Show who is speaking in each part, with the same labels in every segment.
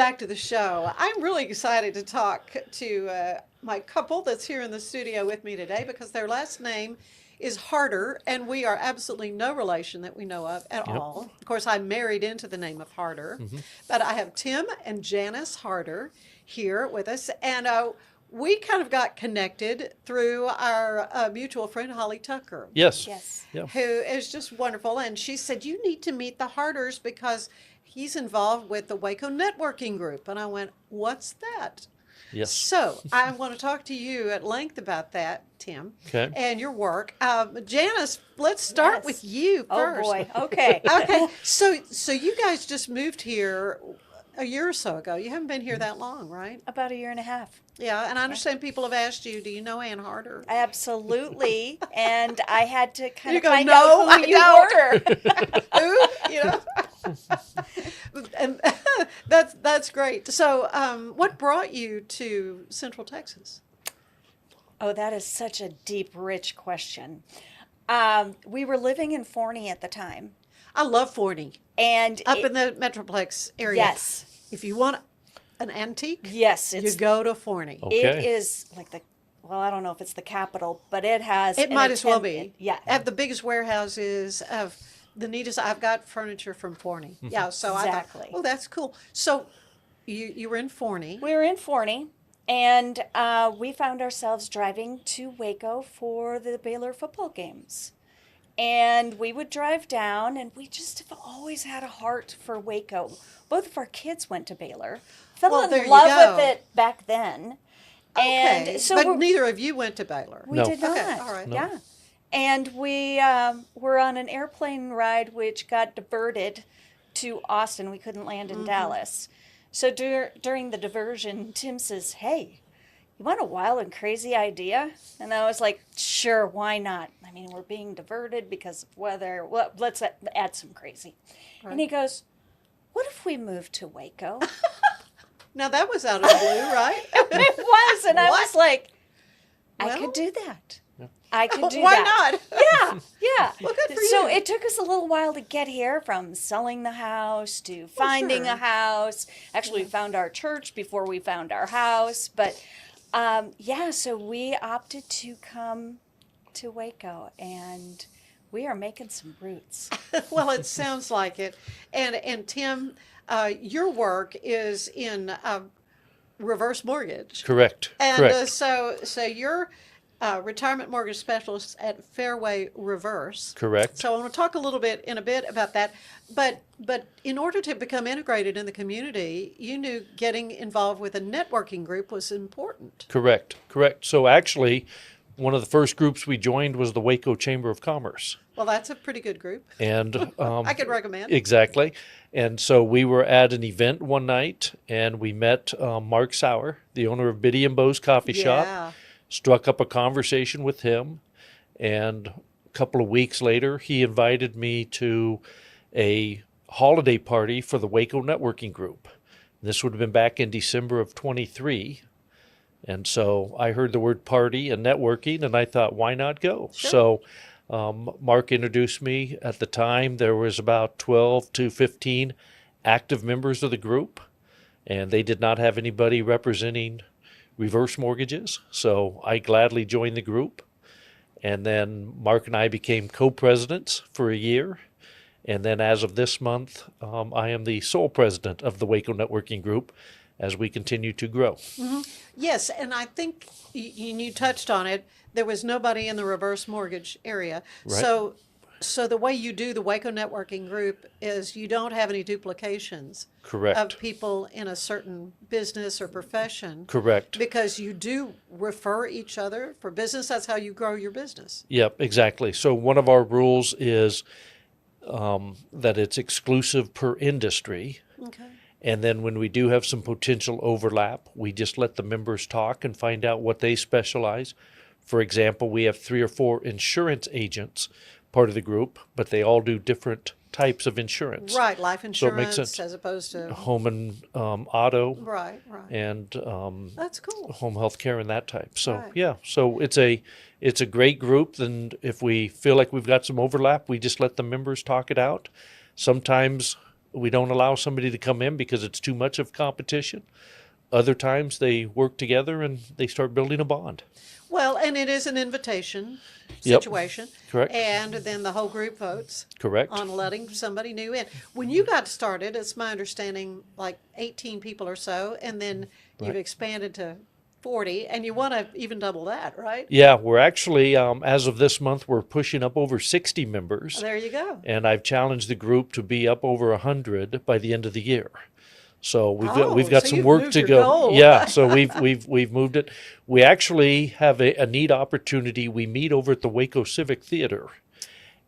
Speaker 1: back to the show. I'm really excited to talk to my couple that's here in the studio with me today because their last name is Harder, and we are absolutely no relation that we know of at all. Of course, I'm married into the name of Harder, but I have Tim and Janice Harder here with us, and we kind of got connected through our mutual friend, Holly Tucker.
Speaker 2: Yes.
Speaker 3: Yes.
Speaker 2: Yeah.
Speaker 1: Who is just wonderful. And she said, you need to meet the Harders because he's involved with the Waco Networking Group. And I went, what's that?
Speaker 2: Yes.
Speaker 1: So I want to talk to you at length about that, Tim,
Speaker 2: Okay.
Speaker 1: and your work. Janice, let's start
Speaker 3: Yes.
Speaker 1: with you first.
Speaker 3: Oh boy. Okay.
Speaker 1: Okay. So you guys just moved here a year or so ago. You haven't been here that long, right?
Speaker 3: About a year and a half.
Speaker 1: Yeah. And I understand people have asked you, do you know Ann Harder?
Speaker 3: Absolutely. And I had to kind
Speaker 1: You
Speaker 3: of
Speaker 1: go,
Speaker 3: find
Speaker 1: "No,
Speaker 3: out who
Speaker 1: I
Speaker 3: you
Speaker 1: don't."
Speaker 3: were.
Speaker 1: Ooh, you know. And that's great. So, what brought you to Central Texas?
Speaker 3: Oh, that is such a deep, rich question. We were living in Forney at the time.
Speaker 1: I love Forney,
Speaker 3: And
Speaker 1: up in the Metroplex area.
Speaker 3: yes.
Speaker 1: If you want an antique,
Speaker 3: Yes.
Speaker 1: you
Speaker 3: It's,
Speaker 1: go to Forney.
Speaker 2: Okay.
Speaker 3: it is like well, I don't know if it's the capital, but it has.
Speaker 1: It
Speaker 3: an
Speaker 1: might as well
Speaker 3: attendant-
Speaker 1: be.
Speaker 3: Yeah.
Speaker 1: Have the biggest warehouses of the neatest. I've got furniture from Forney. Yeah. So I
Speaker 3: Exactly.
Speaker 1: thought, oh, that's cool. So you were in Forney.
Speaker 3: We were in Forney, and we found ourselves driving to Waco for the Baylor football games. And we would drive down, and we just have always had a heart for Waco. Both of our kids went to Baylor, fell
Speaker 1: Well,
Speaker 3: in
Speaker 1: there you
Speaker 3: love
Speaker 1: go.
Speaker 3: with it back then.
Speaker 1: Okay.
Speaker 3: And so
Speaker 1: but
Speaker 3: we're-
Speaker 1: neither of you went to Baylor.
Speaker 3: we
Speaker 2: No.
Speaker 3: did not.
Speaker 1: Okay, all right.
Speaker 2: No.
Speaker 3: Yeah. And we were on an airplane ride which got diverted to Austin. We couldn't land in Dallas. So during the diversion, Tim says, "Hey, you want a wild and crazy idea?" And I was like, "Sure, why not? I mean, we're being diverted because of weather. Well, let's add some crazy." And he goes, "What if we moved to Waco?"
Speaker 1: Now that was out of the blue, right?
Speaker 3: It was, and I
Speaker 1: What?
Speaker 3: was like, "I
Speaker 1: Well-
Speaker 3: could do that. I could do
Speaker 1: Why
Speaker 3: that."
Speaker 1: not?
Speaker 3: Yeah, yeah.
Speaker 1: Well, good for
Speaker 3: So
Speaker 1: you.
Speaker 3: it took us a little while to get here, from selling the house to finding
Speaker 1: sure.
Speaker 3: a house. Actually, we found our church before we found our house. But yeah, so we opted to come to Waco, and we are making some roots.
Speaker 1: Well, it sounds like it. And Tim, your work is in reverse mortgage.
Speaker 2: Correct.
Speaker 1: And
Speaker 2: Correct.
Speaker 1: so you're retirement mortgage specialist at Fairway Reverse.
Speaker 2: Correct.
Speaker 1: So I want to talk in a bit about that. But in order to become integrated in the community, you knew getting involved with a networking group was important.
Speaker 2: Correct. Correct. So actually, one of the first groups we joined was the Waco Chamber of Commerce.
Speaker 1: Well, that's a pretty good group.
Speaker 2: And
Speaker 1: I could recommend.
Speaker 2: exactly. And so we were at an event one night, and we met Mark Sauer, the owner of Biddy and Bo's Coffee Shop.
Speaker 1: Yeah.
Speaker 2: Struck up a conversation with him, and a couple of weeks later, he invited me to a holiday party for the Waco Networking Group. This would have been back in December of 23. And so I heard the word party and networking, and I thought, why not go?
Speaker 1: Sure.
Speaker 2: So Mark introduced me. At the time, there was about 12 to 15 active members of the group, and they did not have anybody representing reverse mortgages. So I gladly joined the group. And then Mark and I became co-presidents for a year. And then as of this month, I am the sole president of the Waco Networking Group as we continue to grow.
Speaker 1: Yes, and I think you touched on it. There was nobody in the reverse mortgage area.
Speaker 2: Right.
Speaker 1: So the way you do the Waco Networking Group is you don't have any duplications
Speaker 2: Correct.
Speaker 1: of people in a certain business or profession.
Speaker 2: Correct.
Speaker 1: Because you do refer each other for business. That's how you grow your business.
Speaker 2: Yep, exactly. So one of our rules is that it's exclusive per industry.
Speaker 1: Okay.
Speaker 2: And then when we do have some potential overlap, we just let the members talk and find out what they specialize. For example, we have 3 or 4 insurance agents, part of the group, but they all do different types of insurance.
Speaker 1: Right, life
Speaker 2: So it
Speaker 1: insurance
Speaker 2: makes sense.
Speaker 1: as opposed to
Speaker 2: Home and auto
Speaker 1: right.
Speaker 2: and
Speaker 1: That's cool.
Speaker 2: home health care and that type. So
Speaker 1: Right.
Speaker 2: yeah, so it's a great group. And if we feel like we've got some overlap, we just let the members talk it out. Sometimes we don't allow somebody to come in because it's too much of competition. Other times they work together and they start building a bond.
Speaker 1: Well, and it is an invitation
Speaker 2: Yep.
Speaker 1: situation.
Speaker 2: Correct.
Speaker 1: And then the whole group votes
Speaker 2: Correct.
Speaker 1: on letting somebody new in. When you got started, it's my understanding, like 18 people or so, and then you've
Speaker 2: Right.
Speaker 1: expanded to 40, and you want to even double that, right?
Speaker 2: Yeah, we're actually, as of this month, we're pushing up over 60 members.
Speaker 1: There you go.
Speaker 2: And I've challenged the group to be up over 100 by the end of the year. So we've got
Speaker 1: so
Speaker 2: some
Speaker 1: you've
Speaker 2: work
Speaker 1: moved
Speaker 2: to
Speaker 1: your
Speaker 2: go.
Speaker 1: goal.
Speaker 2: Yeah, so we've moved it. We actually have a neat opportunity. We meet over at the Waco Civic Theater.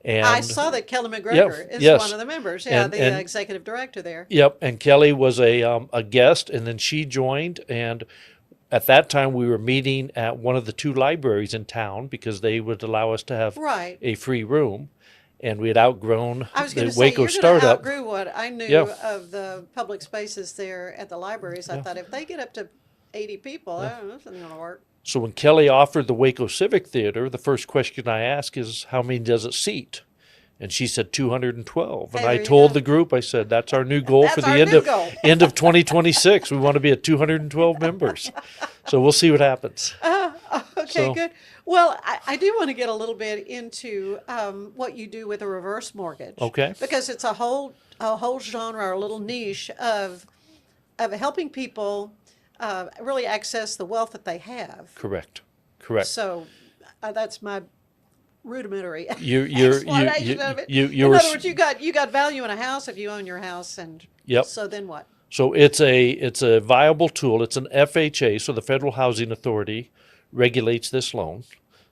Speaker 2: And
Speaker 1: I saw that Kelly McGregor is
Speaker 2: yes.
Speaker 1: one of the members. Yeah,
Speaker 2: And-
Speaker 1: the
Speaker 2: and-
Speaker 1: executive director there.
Speaker 2: Yep, and Kelly was a guest, and then she joined. And at that time, we were meeting at one of the 2 libraries in town because they would allow us to have
Speaker 1: Right.
Speaker 2: a free room. And we had outgrown
Speaker 1: I was
Speaker 2: the
Speaker 1: going to say,
Speaker 2: Waco
Speaker 1: you're going to
Speaker 2: startup.
Speaker 1: outgrew what I knew
Speaker 2: Yeah.
Speaker 1: of the public spaces there at the libraries. I thought if they get up to 80 people, I don't know, this isn't going to work.
Speaker 2: So when Kelly offered the Waco Civic Theater, the first question I asked is, how many does it seat? And she said 212. And
Speaker 1: Hey,
Speaker 2: I
Speaker 1: there you
Speaker 2: told
Speaker 1: go.
Speaker 2: the group, I said, that's our new goal for
Speaker 1: That's
Speaker 2: the
Speaker 1: our
Speaker 2: end
Speaker 1: new
Speaker 2: of
Speaker 1: goal.
Speaker 2: end of 2026. We want to be at 212 members. So we'll see what happens.
Speaker 1: Okay,
Speaker 2: So-
Speaker 1: good. Well, I do want to get a little bit into what you do with a reverse mortgage.
Speaker 2: Okay.
Speaker 1: Because it's a whole genre, or a little niche of helping people really access the wealth that they have.
Speaker 2: Correct. Correct.
Speaker 1: So that's my rudimentary
Speaker 2: You're
Speaker 1: explanation of it.
Speaker 2: you
Speaker 1: In
Speaker 2: were
Speaker 1: other words, you got value in a house if you own your house, and
Speaker 2: Yep.
Speaker 1: so then what?
Speaker 2: So it's a viable tool. It's an FHA, so the Federal Housing Authority regulates this loan.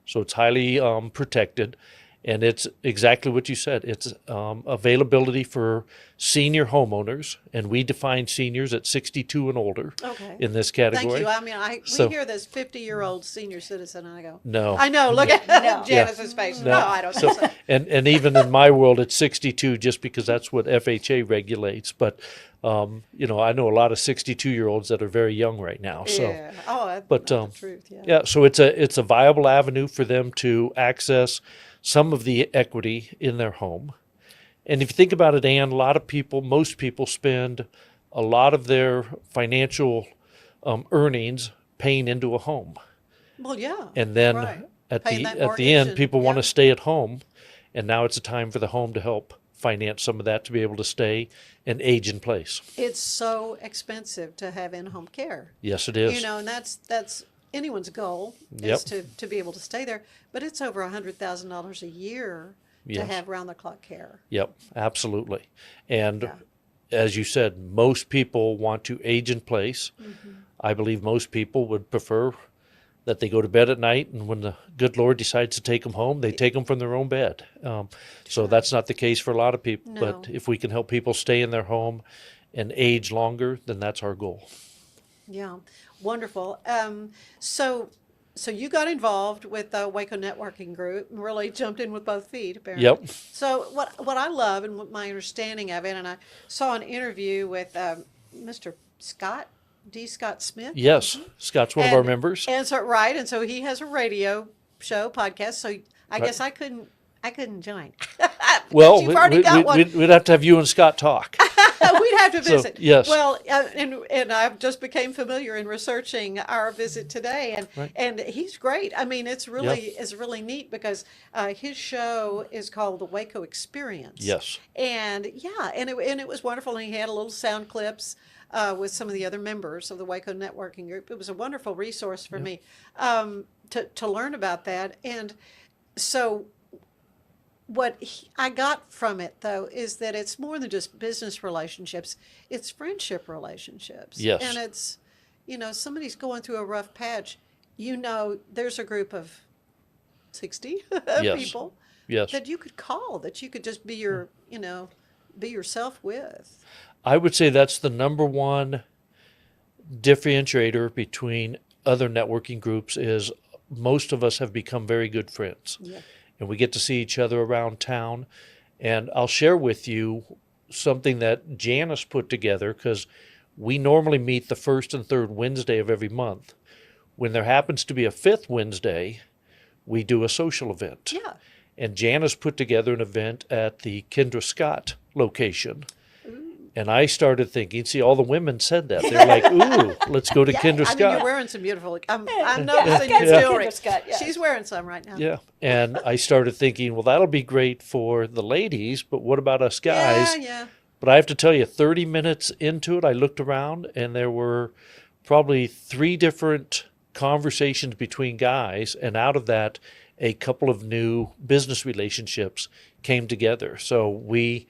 Speaker 2: So it's highly protected, and it's exactly what you said. It's availability for senior homeowners, and we define seniors at 62 and older
Speaker 1: Okay.
Speaker 2: in this category.
Speaker 1: Thank you. I mean, we
Speaker 2: So-
Speaker 1: hear this 50-year-old senior citizen, and I go,
Speaker 2: No.
Speaker 1: I know. Look at
Speaker 3: No.
Speaker 1: Janice's face. No, I don't think so.
Speaker 2: And even in my world, it's 62 just because that's what FHA regulates. But, I know a lot of 62-year-olds that are very young right now. So.
Speaker 1: Yeah. Oh, that's
Speaker 2: But
Speaker 1: the truth. Yeah.
Speaker 2: yeah, so it's a viable avenue for them to access some of the equity in their home. And if you think about it, Ann, most people spend a lot of their financial earnings paying into a home.
Speaker 1: Well, yeah.
Speaker 2: And then
Speaker 1: right.
Speaker 2: at
Speaker 1: Paying
Speaker 2: the
Speaker 1: that
Speaker 2: at
Speaker 1: mortgage
Speaker 2: the end,
Speaker 1: and-
Speaker 2: people want
Speaker 1: yeah.
Speaker 2: to stay at home, and now it's a time for the home to help finance some of that to be able to stay and age in place.
Speaker 1: It's so expensive to have in-home care.
Speaker 2: Yes, it is.
Speaker 1: You know, and that's anyone's goal
Speaker 2: Yep.
Speaker 1: is to be able to stay there. But it's over $100,000 a year to
Speaker 2: Yes.
Speaker 1: have round-the-clock care.
Speaker 2: Yep, absolutely. And
Speaker 1: Yeah.
Speaker 2: as you said, most people want to age in place.
Speaker 1: Mm-hmm.
Speaker 2: I believe most people would prefer that they go to bed at night, and when the good Lord decides to take them home, they take them from their own bed. So that's not the case for a lot of people. But
Speaker 1: No.
Speaker 2: if we can help people stay in their home and age longer, then that's our goal.
Speaker 1: Yeah, wonderful. So you got involved with the Waco Networking Group and really jumped in with both feet, apparently.
Speaker 2: Yep.
Speaker 1: So what I love and what my understanding of it, and I saw an interview with Mr. Scott, D. Scott Smith.
Speaker 2: Yes, Scott's one of our members.
Speaker 1: And so he has a radio show, podcast. So I guess I couldn't join.
Speaker 2: Well,
Speaker 1: you've already got one.
Speaker 2: we'd have to have you and Scott talk.
Speaker 1: We'd have to
Speaker 2: So,
Speaker 1: visit.
Speaker 2: yes.
Speaker 1: Well, and I just became familiar in researching our visit today, and
Speaker 2: Right.
Speaker 1: and he's great. I mean, it's really neat because his show is called the Waco Experience.
Speaker 2: Yes.
Speaker 1: And yeah, and it was wonderful. And he had a little sound clips with some of the other members of the Waco Networking Group. It was a wonderful resource for me to learn about that. And so I got from it, though, is that it's more than just business relationships. It's friendship relationships.
Speaker 2: Yes.
Speaker 1: And it's, somebody's going through a rough patch. There's a group of 60
Speaker 2: Yes.
Speaker 1: people
Speaker 2: Yes.
Speaker 1: that you could call, that you could just be be yourself with.
Speaker 2: I would say that's the number one differentiator between other networking groups is most of us have become very good friends.
Speaker 1: Yeah.
Speaker 2: And we get to see each other around town. And I'll share with you something that Janice put together because we normally meet the first and third Wednesday of every month. When there happens to be a fifth Wednesday, we do a social event.
Speaker 1: Yeah.
Speaker 2: And Janice put together an event at the Kendra Scott location. And I started thinking, see, all the women said that. They're like, ooh, let's go to Kendra
Speaker 1: I mean,
Speaker 2: Scott.
Speaker 1: you're wearing some beautiful. I'm noticing
Speaker 3: got
Speaker 1: your
Speaker 3: some
Speaker 1: jewelry.
Speaker 3: Kendra Scott, yes.
Speaker 1: She's wearing some right now.
Speaker 2: Yeah. And I started thinking, well, that'll be great for the ladies, but what about us guys?
Speaker 1: Yeah.
Speaker 2: But I have to tell you, 30 minutes into it, I looked around and there were probably 3 different conversations between guys. And out of that, a couple of new business relationships came together. So we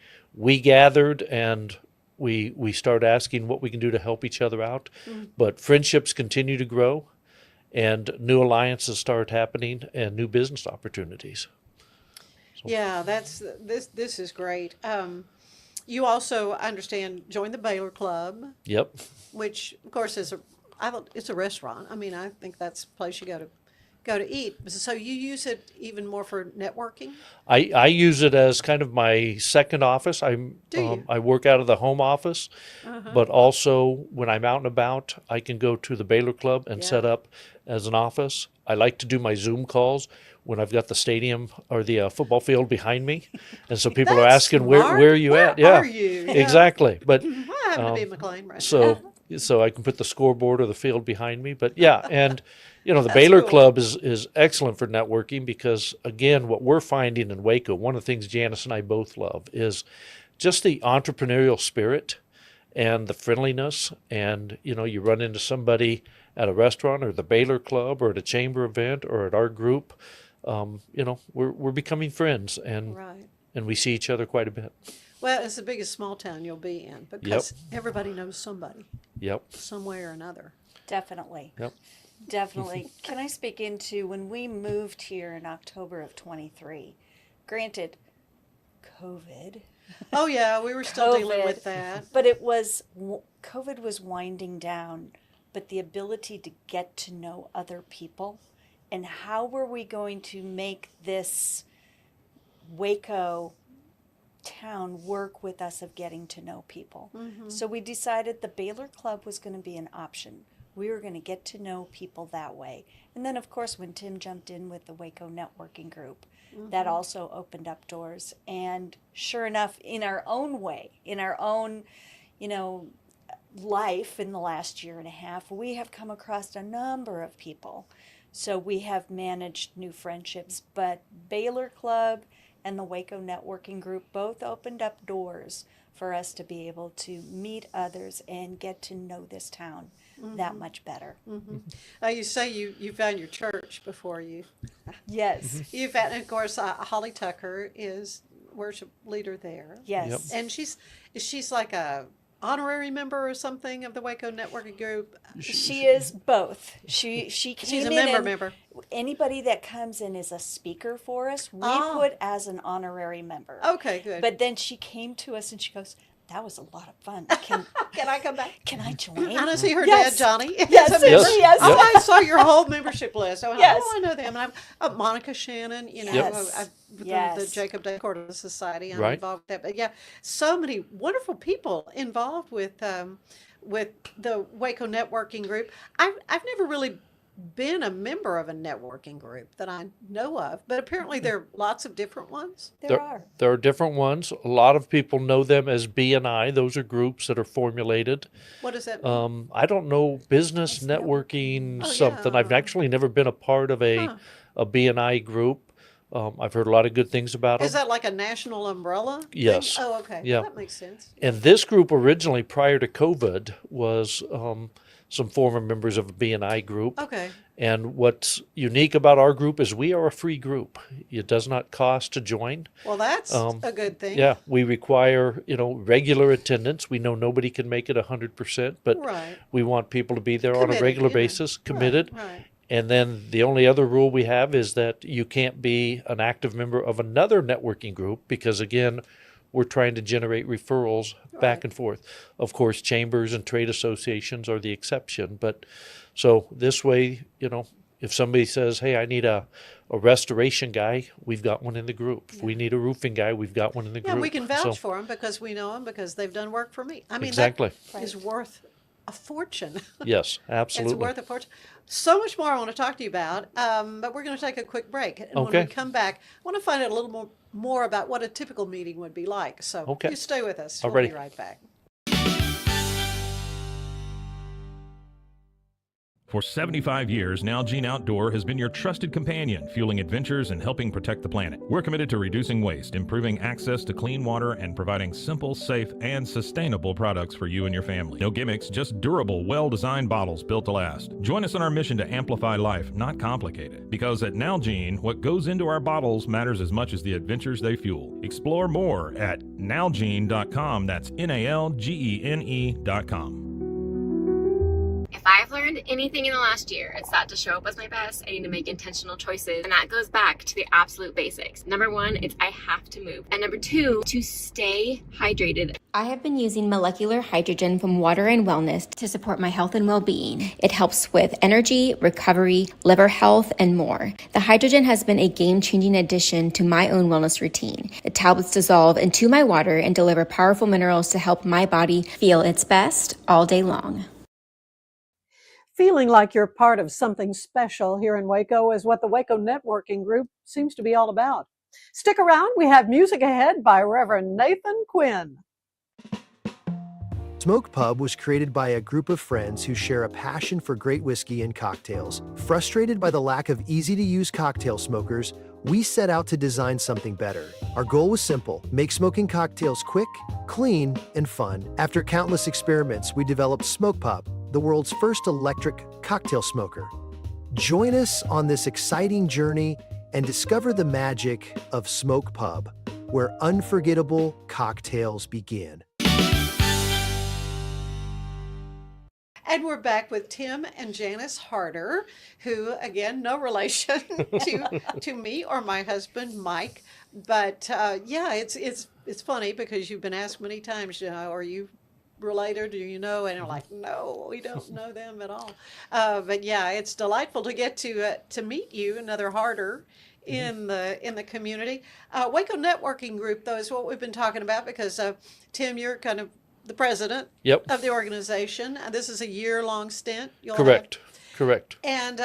Speaker 2: gathered and we start asking what we can do to help each other out. But friendships continue to grow and new alliances start happening and new business opportunities.
Speaker 1: Yeah, this is great. You also, I understand, joined the Baylor Club,
Speaker 2: Yep.
Speaker 1: which of course it's a restaurant. I mean, I think that's a place you go to eat. So you use it even more for networking?
Speaker 2: I use it as kind of my second office.
Speaker 1: Do you?
Speaker 2: I work out of the home office, but also when I'm out and about, I can go to the Baylor Club and
Speaker 1: Yeah.
Speaker 2: set up as an office. I like to do my Zoom calls when I've got the stadium or the football field behind me, and so people are
Speaker 1: That's
Speaker 2: asking
Speaker 1: smart.
Speaker 2: where are you
Speaker 1: Where
Speaker 2: at? Yeah,
Speaker 1: are you? Yeah.
Speaker 2: exactly. But
Speaker 1: I happen to be in McLean right now.
Speaker 2: so I can put the scoreboard or the field behind me. But yeah, and the
Speaker 1: That's
Speaker 2: Baylor
Speaker 1: cool.
Speaker 2: Club is excellent for networking because again, what we're finding in Waco, one of the things Janice and I both love is just the entrepreneurial spirit and the friendliness. And you run into somebody at a restaurant or the Baylor Club or at a chamber event or at our group. We're becoming friends
Speaker 1: Right.
Speaker 2: and we see each other quite a bit.
Speaker 1: Well, it's the biggest small town you'll be in because everybody knows somebody,
Speaker 2: Yep.
Speaker 1: some way or another.
Speaker 3: Definitely.
Speaker 2: Yep.
Speaker 3: Definitely. Can I speak into when we moved here in October of 23? Granted, COVID.
Speaker 1: Oh yeah, we were still dealing
Speaker 3: COVID.
Speaker 1: with that.
Speaker 3: But COVID was winding down, but the ability to get to know other people and how were we going to make this Waco town work with us of getting to know people. So we decided the Baylor Club was going to be an option. We were going to get to know people that way. And then, of course, when Tim jumped in with the Waco Networking Group, that also opened up doors. And sure enough, in our own way, in our own, life in the last year and a half, we have come across a number of people. So we have managed new friendships. But Baylor Club and the Waco Networking Group both opened up doors for us to be able to meet others and get to know this town that much better.
Speaker 1: You say you found your church before you.
Speaker 3: Yes.
Speaker 1: You found, and of course, Holly Tucker is worship leader there.
Speaker 3: Yes.
Speaker 1: And she's like a honorary member or something of the Waco Networking Group.
Speaker 3: She is both. She came
Speaker 1: She's a
Speaker 3: in
Speaker 1: member.
Speaker 3: Anybody that comes in is a speaker for us. We put as an honorary member.
Speaker 1: Okay, good.
Speaker 3: But then she came to us and she goes, "That was a lot of fun. Can
Speaker 1: I come back?
Speaker 3: Can I join?"
Speaker 1: And I see her
Speaker 3: Yes.
Speaker 1: dad, Johnny.
Speaker 3: Yes,
Speaker 1: is a member.
Speaker 3: yes.
Speaker 1: Oh, I saw your whole membership list. I went,
Speaker 3: Yes.
Speaker 1: I know them. And I'm Monica Shannon,
Speaker 3: Yes.
Speaker 1: With
Speaker 3: Yes.
Speaker 1: the Jacob Day Corda Society. I'm
Speaker 2: Right.
Speaker 1: involved with that. But yeah, so many wonderful people involved with the Waco Networking Group. I've never really been a member of a networking group that I know of, but apparently there are lots of different ones.
Speaker 3: There are.
Speaker 2: There are different ones. A lot of people know them as B&I. Those are groups that are formulated.
Speaker 1: What does that mean?
Speaker 2: I don't know, business networking
Speaker 1: Oh,
Speaker 2: something.
Speaker 1: yeah.
Speaker 2: I've actually never been a part of a B&I group. I've heard a lot of good things about them.
Speaker 1: Is that like a national umbrella thing?
Speaker 2: Yes.
Speaker 1: Oh, okay.
Speaker 2: Yeah.
Speaker 1: That makes sense.
Speaker 2: And this group originally, prior to COVID, was some former members of a B&I group.
Speaker 1: Okay.
Speaker 2: And what's unique about our group is we are a free group. It does not cost to join.
Speaker 1: Well, that's a good thing.
Speaker 2: Yeah, we require, regular attendance. We know nobody can make it 100%, but
Speaker 1: Right.
Speaker 2: we want people to be there on a
Speaker 1: Committed,
Speaker 2: regular
Speaker 1: you know.
Speaker 2: basis, committed.
Speaker 1: Right.
Speaker 2: And then the only other rule we have is that you can't be an active member of another networking group because, again, we're trying to generate referrals back and forth. Of course, chambers and trade associations are the exception. But so this way, if somebody says, hey, I need a restoration guy, we've got one in the group. If we need a roofing guy, we've got one in the
Speaker 1: Yeah,
Speaker 2: group.
Speaker 1: we can vouch
Speaker 2: So-
Speaker 1: for them because we know them because they've done work for me. I mean,
Speaker 2: Exactly.
Speaker 1: that is worth a fortune.
Speaker 2: Yes, absolutely.
Speaker 1: It's worth a fortune. So much more I want to talk to you about, but we're going to take a quick break. And when
Speaker 2: Okay.
Speaker 1: we come back, I want to find out a little more about what a typical meeting would be like. So
Speaker 2: Okay.
Speaker 1: you stay with us. We'll
Speaker 2: Alrighty.
Speaker 1: be right back.
Speaker 4: For 75 years, Nalgene Outdoor has been your trusted companion, fueling adventures and helping protect the planet. We're committed to reducing waste, improving access to clean water, and providing simple, safe, and sustainable products for you and your family. No gimmicks, just durable, well-designed bottles built to last. Join us in our mission to amplify life, not complicate it. Because at Nalgene, what goes into our bottles matters as much as the adventures they fuel. Explore more at nalgene.com. That's NALGENE.com.
Speaker 5: If I've learned anything in the last year, it's that to show up as my best, I need to make intentional choices. And that goes back to the absolute basics. Number one, it's I have to move. And number two, to stay hydrated.
Speaker 6: I have been using molecular hydrogen from Water and Wellness to support my health and well-being. It helps with energy, recovery, liver health, and more. The hydrogen has been a game-changing addition to my own wellness routine. The tablets dissolve into my water and deliver powerful minerals to help my body feel its best all day long.
Speaker 1: Feeling like you're part of something special here in Waco is what the Waco Networking Group seems to be all about. Stick around. We have music ahead by Reverend Nathon Quinn.
Speaker 7: Smoke Pub was created by a group of friends who share a passion for great whiskey and cocktails. Frustrated by the lack of easy-to-use cocktail smokers, we set out to design something better. Our goal was simple: make smoking cocktails quick, clean, and fun. After countless experiments, we developed Smoke Pub, the world's first electric cocktail smoker. Join us on this exciting journey and discover the magic of Smoke Pub, where unforgettable cocktails begin.
Speaker 1: And we're back with Tim and Janice Harder, who, again, no relation to me or my husband, Mike. But yeah, it's funny because you've been asked many times, are you related? Do you know? And I'm like, no, we don't know them at all. But yeah, it's delightful to get to meet you, another Harder, in the community. Waco Networking Group, though, is what we've been talking about because Tim, you're kind of the president of the organization. This is a year-long stint.
Speaker 2: Correct.
Speaker 1: And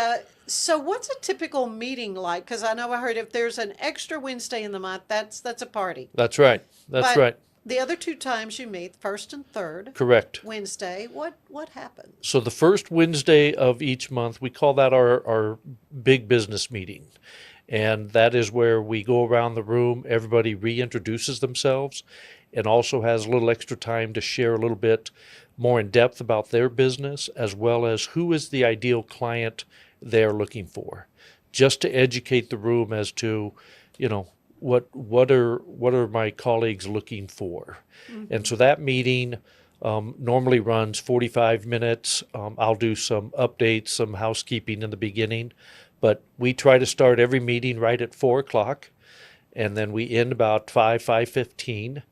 Speaker 1: so what's a typical meeting like? Because I know I heard if there's an extra Wednesday in the month, that's a party.
Speaker 2: That's right. That's right.
Speaker 1: The other two times you meet, first and third.
Speaker 2: Correct.
Speaker 1: Wednesday, what happens?
Speaker 2: So the first Wednesday of each month, we call that our big business meeting. And that is where we go around the room, everybody reintroduces themselves, and also has a little extra time to share a little bit more in depth about their business, as well as who is the ideal client they're looking for, just to educate the room as to, what are my colleagues looking for. Mm-hmm. And so that meeting normally runs 45 minutes. I'll do some updates, some housekeeping in the beginning, but we try to start every meeting right at 4:00, and then we end about 5:15.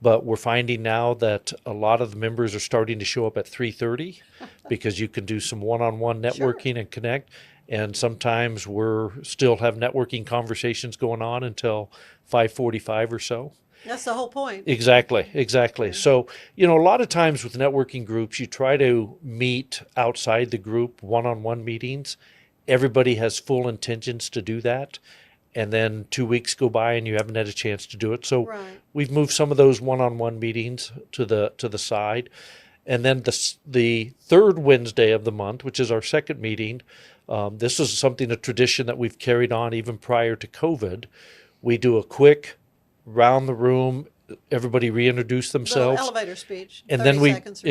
Speaker 2: But we're finding now that a lot of the members are starting to show up at 3:30 because you can do some one-on-one networking and connect. And sometimes we're still have networking conversations going on until 5:45 or so.
Speaker 1: That's the whole point.
Speaker 2: Exactly.
Speaker 1: Yeah.
Speaker 2: So, a lot of times with networking groups, you try to meet outside the group, one-on-one meetings. Everybody has full intentions to do that. And then 2 weeks go by and you haven't had a chance to do it. So we've moved some of those one-on-one meetings to the side. And then the third Wednesday of the month, which is our second meeting, this is a tradition that we've carried on even prior to COVID. We do a quick round the room, everybody reintroduce themselves.
Speaker 1: Little elevator speech.
Speaker 2: And then
Speaker 1: 30 seconds or so.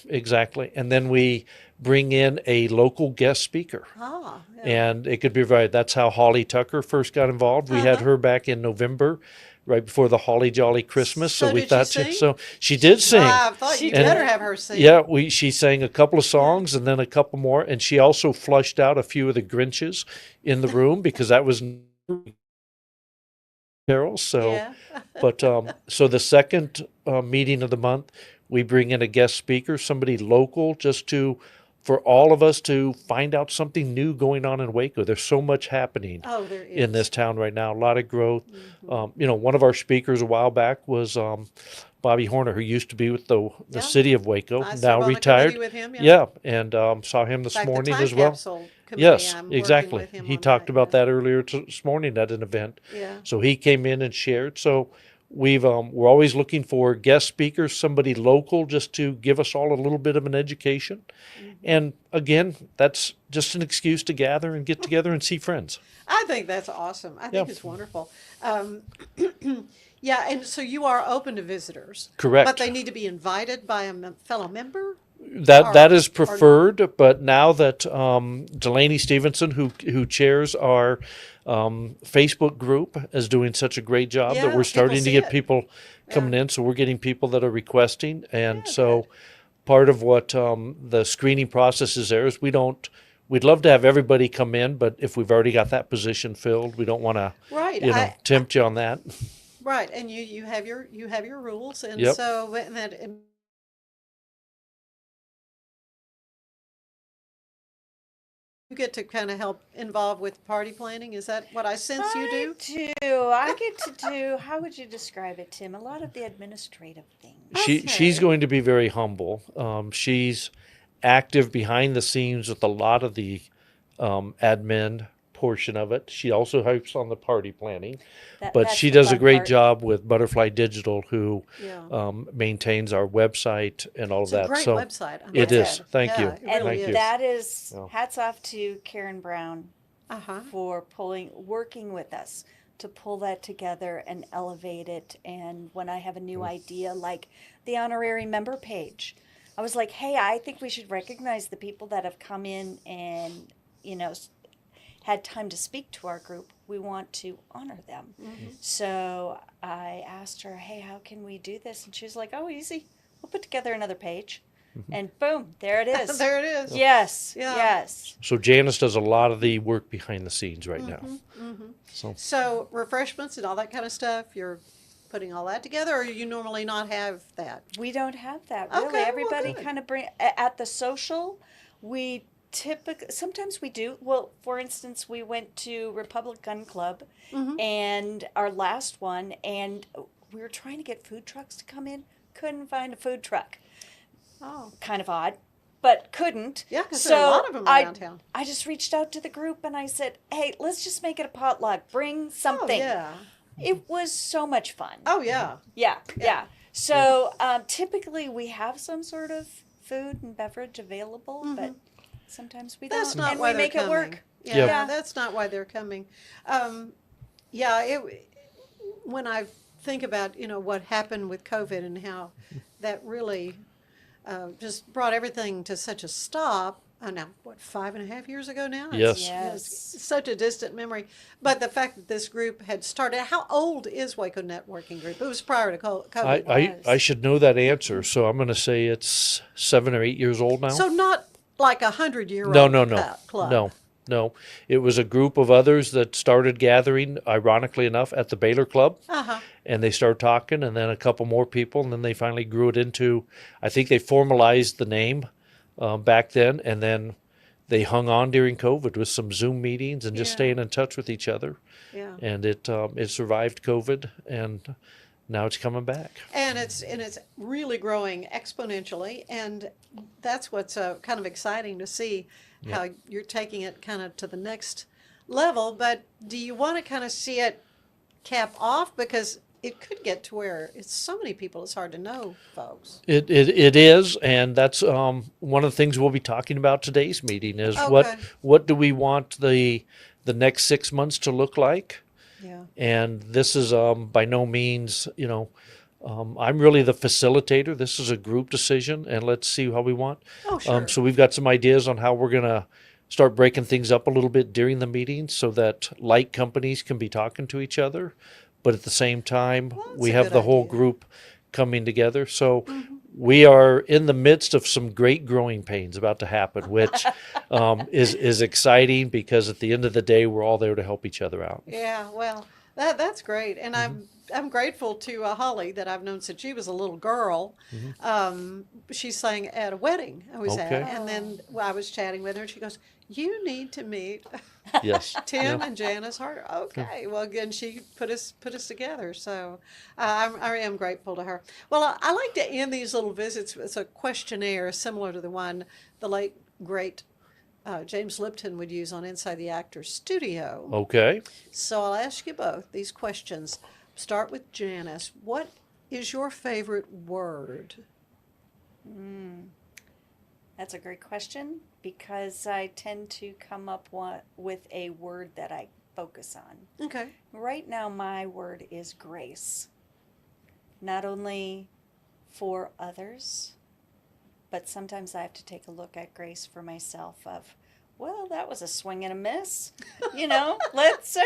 Speaker 2: Exactly. And then we bring in a local guest speaker.
Speaker 1: Yeah.
Speaker 2: And it could be that's how Holly Tucker first got involved. We had her back in November, right before the Holly Jolly Christmas.
Speaker 1: So
Speaker 2: we
Speaker 1: did
Speaker 2: thought
Speaker 1: she sing?
Speaker 2: So she did sing.
Speaker 1: I thought you better have her sing.
Speaker 2: Yeah, she sang a couple of songs and then a couple more, and she also flushed out a few of the Grinches in the room because that was carols. So, so the second meeting of the month, we bring in a guest speaker, somebody local, just for all of us to find out something new going on in Waco. There's so much happening in this town right now, a lot of growth. Mm-hmm. One of our speakers a while back was Bobby Horner, who used to be with the city of Waco, now retired.
Speaker 1: With him,
Speaker 2: and saw him this morning as well. Yes, exactly. He talked about that earlier this morning at an event.
Speaker 1: Yeah.
Speaker 2: So he came in and shared. So we're always looking for guest speakers, somebody local, just to give us all a little bit of an education. And again, that's just an excuse to gather and get together and see friends.
Speaker 1: I think that's awesome. I think
Speaker 2: Yeah.
Speaker 1: it's wonderful. Yeah, and so you are open to visitors.
Speaker 2: Correct.
Speaker 1: But they need to be invited by a fellow member?
Speaker 2: That is
Speaker 1: Or
Speaker 2: preferred, but now that Delaney Stevenson, who chairs our Facebook group, is doing such a great job
Speaker 1: Yeah,
Speaker 2: that we're
Speaker 1: people
Speaker 2: starting to
Speaker 1: see
Speaker 2: get
Speaker 1: it.
Speaker 2: people coming in. So we're getting people that are requesting, and so part of what the screening process is there is we'd love to have everybody come in, but if we've already got that position filled, we don't want to
Speaker 1: Right.
Speaker 2: tempt you on that.
Speaker 1: Right, and you have your rules, and
Speaker 2: Yep.
Speaker 1: so and that and you get to kind of help involve with party planning. Is that what I sense you do?
Speaker 3: I get to do, how would you describe it, Tim? A lot of the administrative things.
Speaker 2: She's
Speaker 1: Okay.
Speaker 2: going to be very humble. She's active behind the scenes with a lot of the admin portion of it. She also helps on the party planning, but
Speaker 3: That's
Speaker 2: she
Speaker 3: the
Speaker 2: does a
Speaker 3: fun
Speaker 2: great
Speaker 3: part.
Speaker 2: job with Butterfly Digital, who
Speaker 1: Yeah.
Speaker 2: maintains our website and all
Speaker 1: It's
Speaker 2: of
Speaker 1: a
Speaker 2: that.
Speaker 1: great
Speaker 2: So
Speaker 1: website. I
Speaker 2: it
Speaker 1: must
Speaker 2: is.
Speaker 1: add.
Speaker 2: Thank you.
Speaker 1: Yeah, it
Speaker 3: And
Speaker 1: really
Speaker 2: Thank
Speaker 1: is.
Speaker 2: you.
Speaker 3: that is,
Speaker 2: Yeah.
Speaker 3: hats off to Karen Brown
Speaker 1: Uh-huh.
Speaker 3: for working with us to pull that together and elevate it. And when I have a new idea, like the honorary member page, I was like, hey, I think we should recognize the people that have come in and, had time to speak to our group. We want to honor them. So I asked her, hey, how can we do this? And she was like, oh, easy. We'll put together another page. And boom, there it is.
Speaker 1: There it is.
Speaker 3: Yes,
Speaker 1: Yeah.
Speaker 3: yes.
Speaker 2: So Janice does a lot of the work behind the scenes right now. So
Speaker 1: So refreshments and all that kind of stuff, you're putting all that together, or you normally not have that?
Speaker 3: We don't have that
Speaker 1: Okay,
Speaker 3: really.
Speaker 1: well,
Speaker 3: Everybody
Speaker 1: good.
Speaker 3: kind of at the social. We sometimes we do. Well, for instance, we went to Republic Gun Club, and our last one, and we were trying to get food trucks to come in. Couldn't find a food truck.
Speaker 1: Oh,
Speaker 3: Kind of odd, but couldn't.
Speaker 1: yeah, because there are a lot of them around town.
Speaker 3: I just reached out to the group and I said, hey, let's just make it a potluck. Bring something.
Speaker 1: Oh, yeah.
Speaker 3: It was so much fun.
Speaker 1: Oh, yeah.
Speaker 3: Yeah. So typically we have some sort of food and beverage available, but sometimes we
Speaker 1: That's
Speaker 3: don't.
Speaker 1: not
Speaker 3: And
Speaker 1: why
Speaker 3: we
Speaker 1: they're
Speaker 3: make
Speaker 1: coming.
Speaker 3: it work.
Speaker 1: Yeah,
Speaker 2: Yeah.
Speaker 1: that's not why they're coming. Yeah, when I think about, what happened with COVID and how that really just brought everything to such a stop. Now, what, 5.5 years ago now?
Speaker 2: Yes.
Speaker 1: It's such a distant memory. But the fact that this group had started, how old is Waco Networking Group? It was prior to COVID.
Speaker 2: I should know that answer, so I'm going to say it's 7 or 8 years old now.
Speaker 1: So not like 100-year-old club.
Speaker 2: No. It was a group of others that started gathering, ironically enough, at the Baylor Club.
Speaker 1: Uh-huh.
Speaker 2: And they started talking, and then a couple more people, and then they finally grew it into, I think they formalized the name back then, and then they hung on during COVID with some Zoom meetings and just
Speaker 1: Yeah.
Speaker 2: staying in touch with each other.
Speaker 1: Yeah.
Speaker 2: And it survived COVID, and now it's coming back.
Speaker 1: And it's really growing exponentially, and that's what's kind of exciting to see how you're taking it kind of to the next level. But do you want to kind of see it cap off, because it could get to where it's so many people it's hard to know folks?
Speaker 2: It is, and that's one of the things we'll be talking about today's meeting is
Speaker 1: Okay.
Speaker 2: what do we want the next 6 months to look like?
Speaker 1: Yeah.
Speaker 2: And this is by no means, I'm really the facilitator. This is a group decision, and let's see how we want.
Speaker 1: Oh, sure.
Speaker 2: So we've got some ideas on how we're going to start breaking things up a little bit during the meeting so that like companies can be talking to each other, but at the same time,
Speaker 1: Well, that's
Speaker 2: we
Speaker 1: a
Speaker 2: have
Speaker 1: good
Speaker 2: the whole
Speaker 1: idea.
Speaker 2: group coming together. So we are in the midst of some great growing pains about to happen, which is exciting because at the end of the day, we're all there to help each other out.
Speaker 1: Yeah, well, that's great, and I'm grateful to Holly that I've known since she was a little girl. She sang at a wedding I was
Speaker 2: Okay.
Speaker 1: at, and then I was chatting with her, and she goes, "You need to meet
Speaker 2: Yes.
Speaker 1: Tim and Janice Harder." Okay, well, again, she put us together, so I am grateful to her. Well, I like to end these little visits with a questionnaire similar to the one the late great James Lipton would use on Inside the Actors Studio.
Speaker 2: Okay.
Speaker 1: So I'll ask you both these questions. start with Janice. What is your favorite word?
Speaker 3: That's a great question because I tend to come up with a word that I focus on.
Speaker 1: Okay.
Speaker 3: Right now, my word is grace. Not only for others, but sometimes I have to take a look at grace for myself of, well, that was a swing and a miss. Let's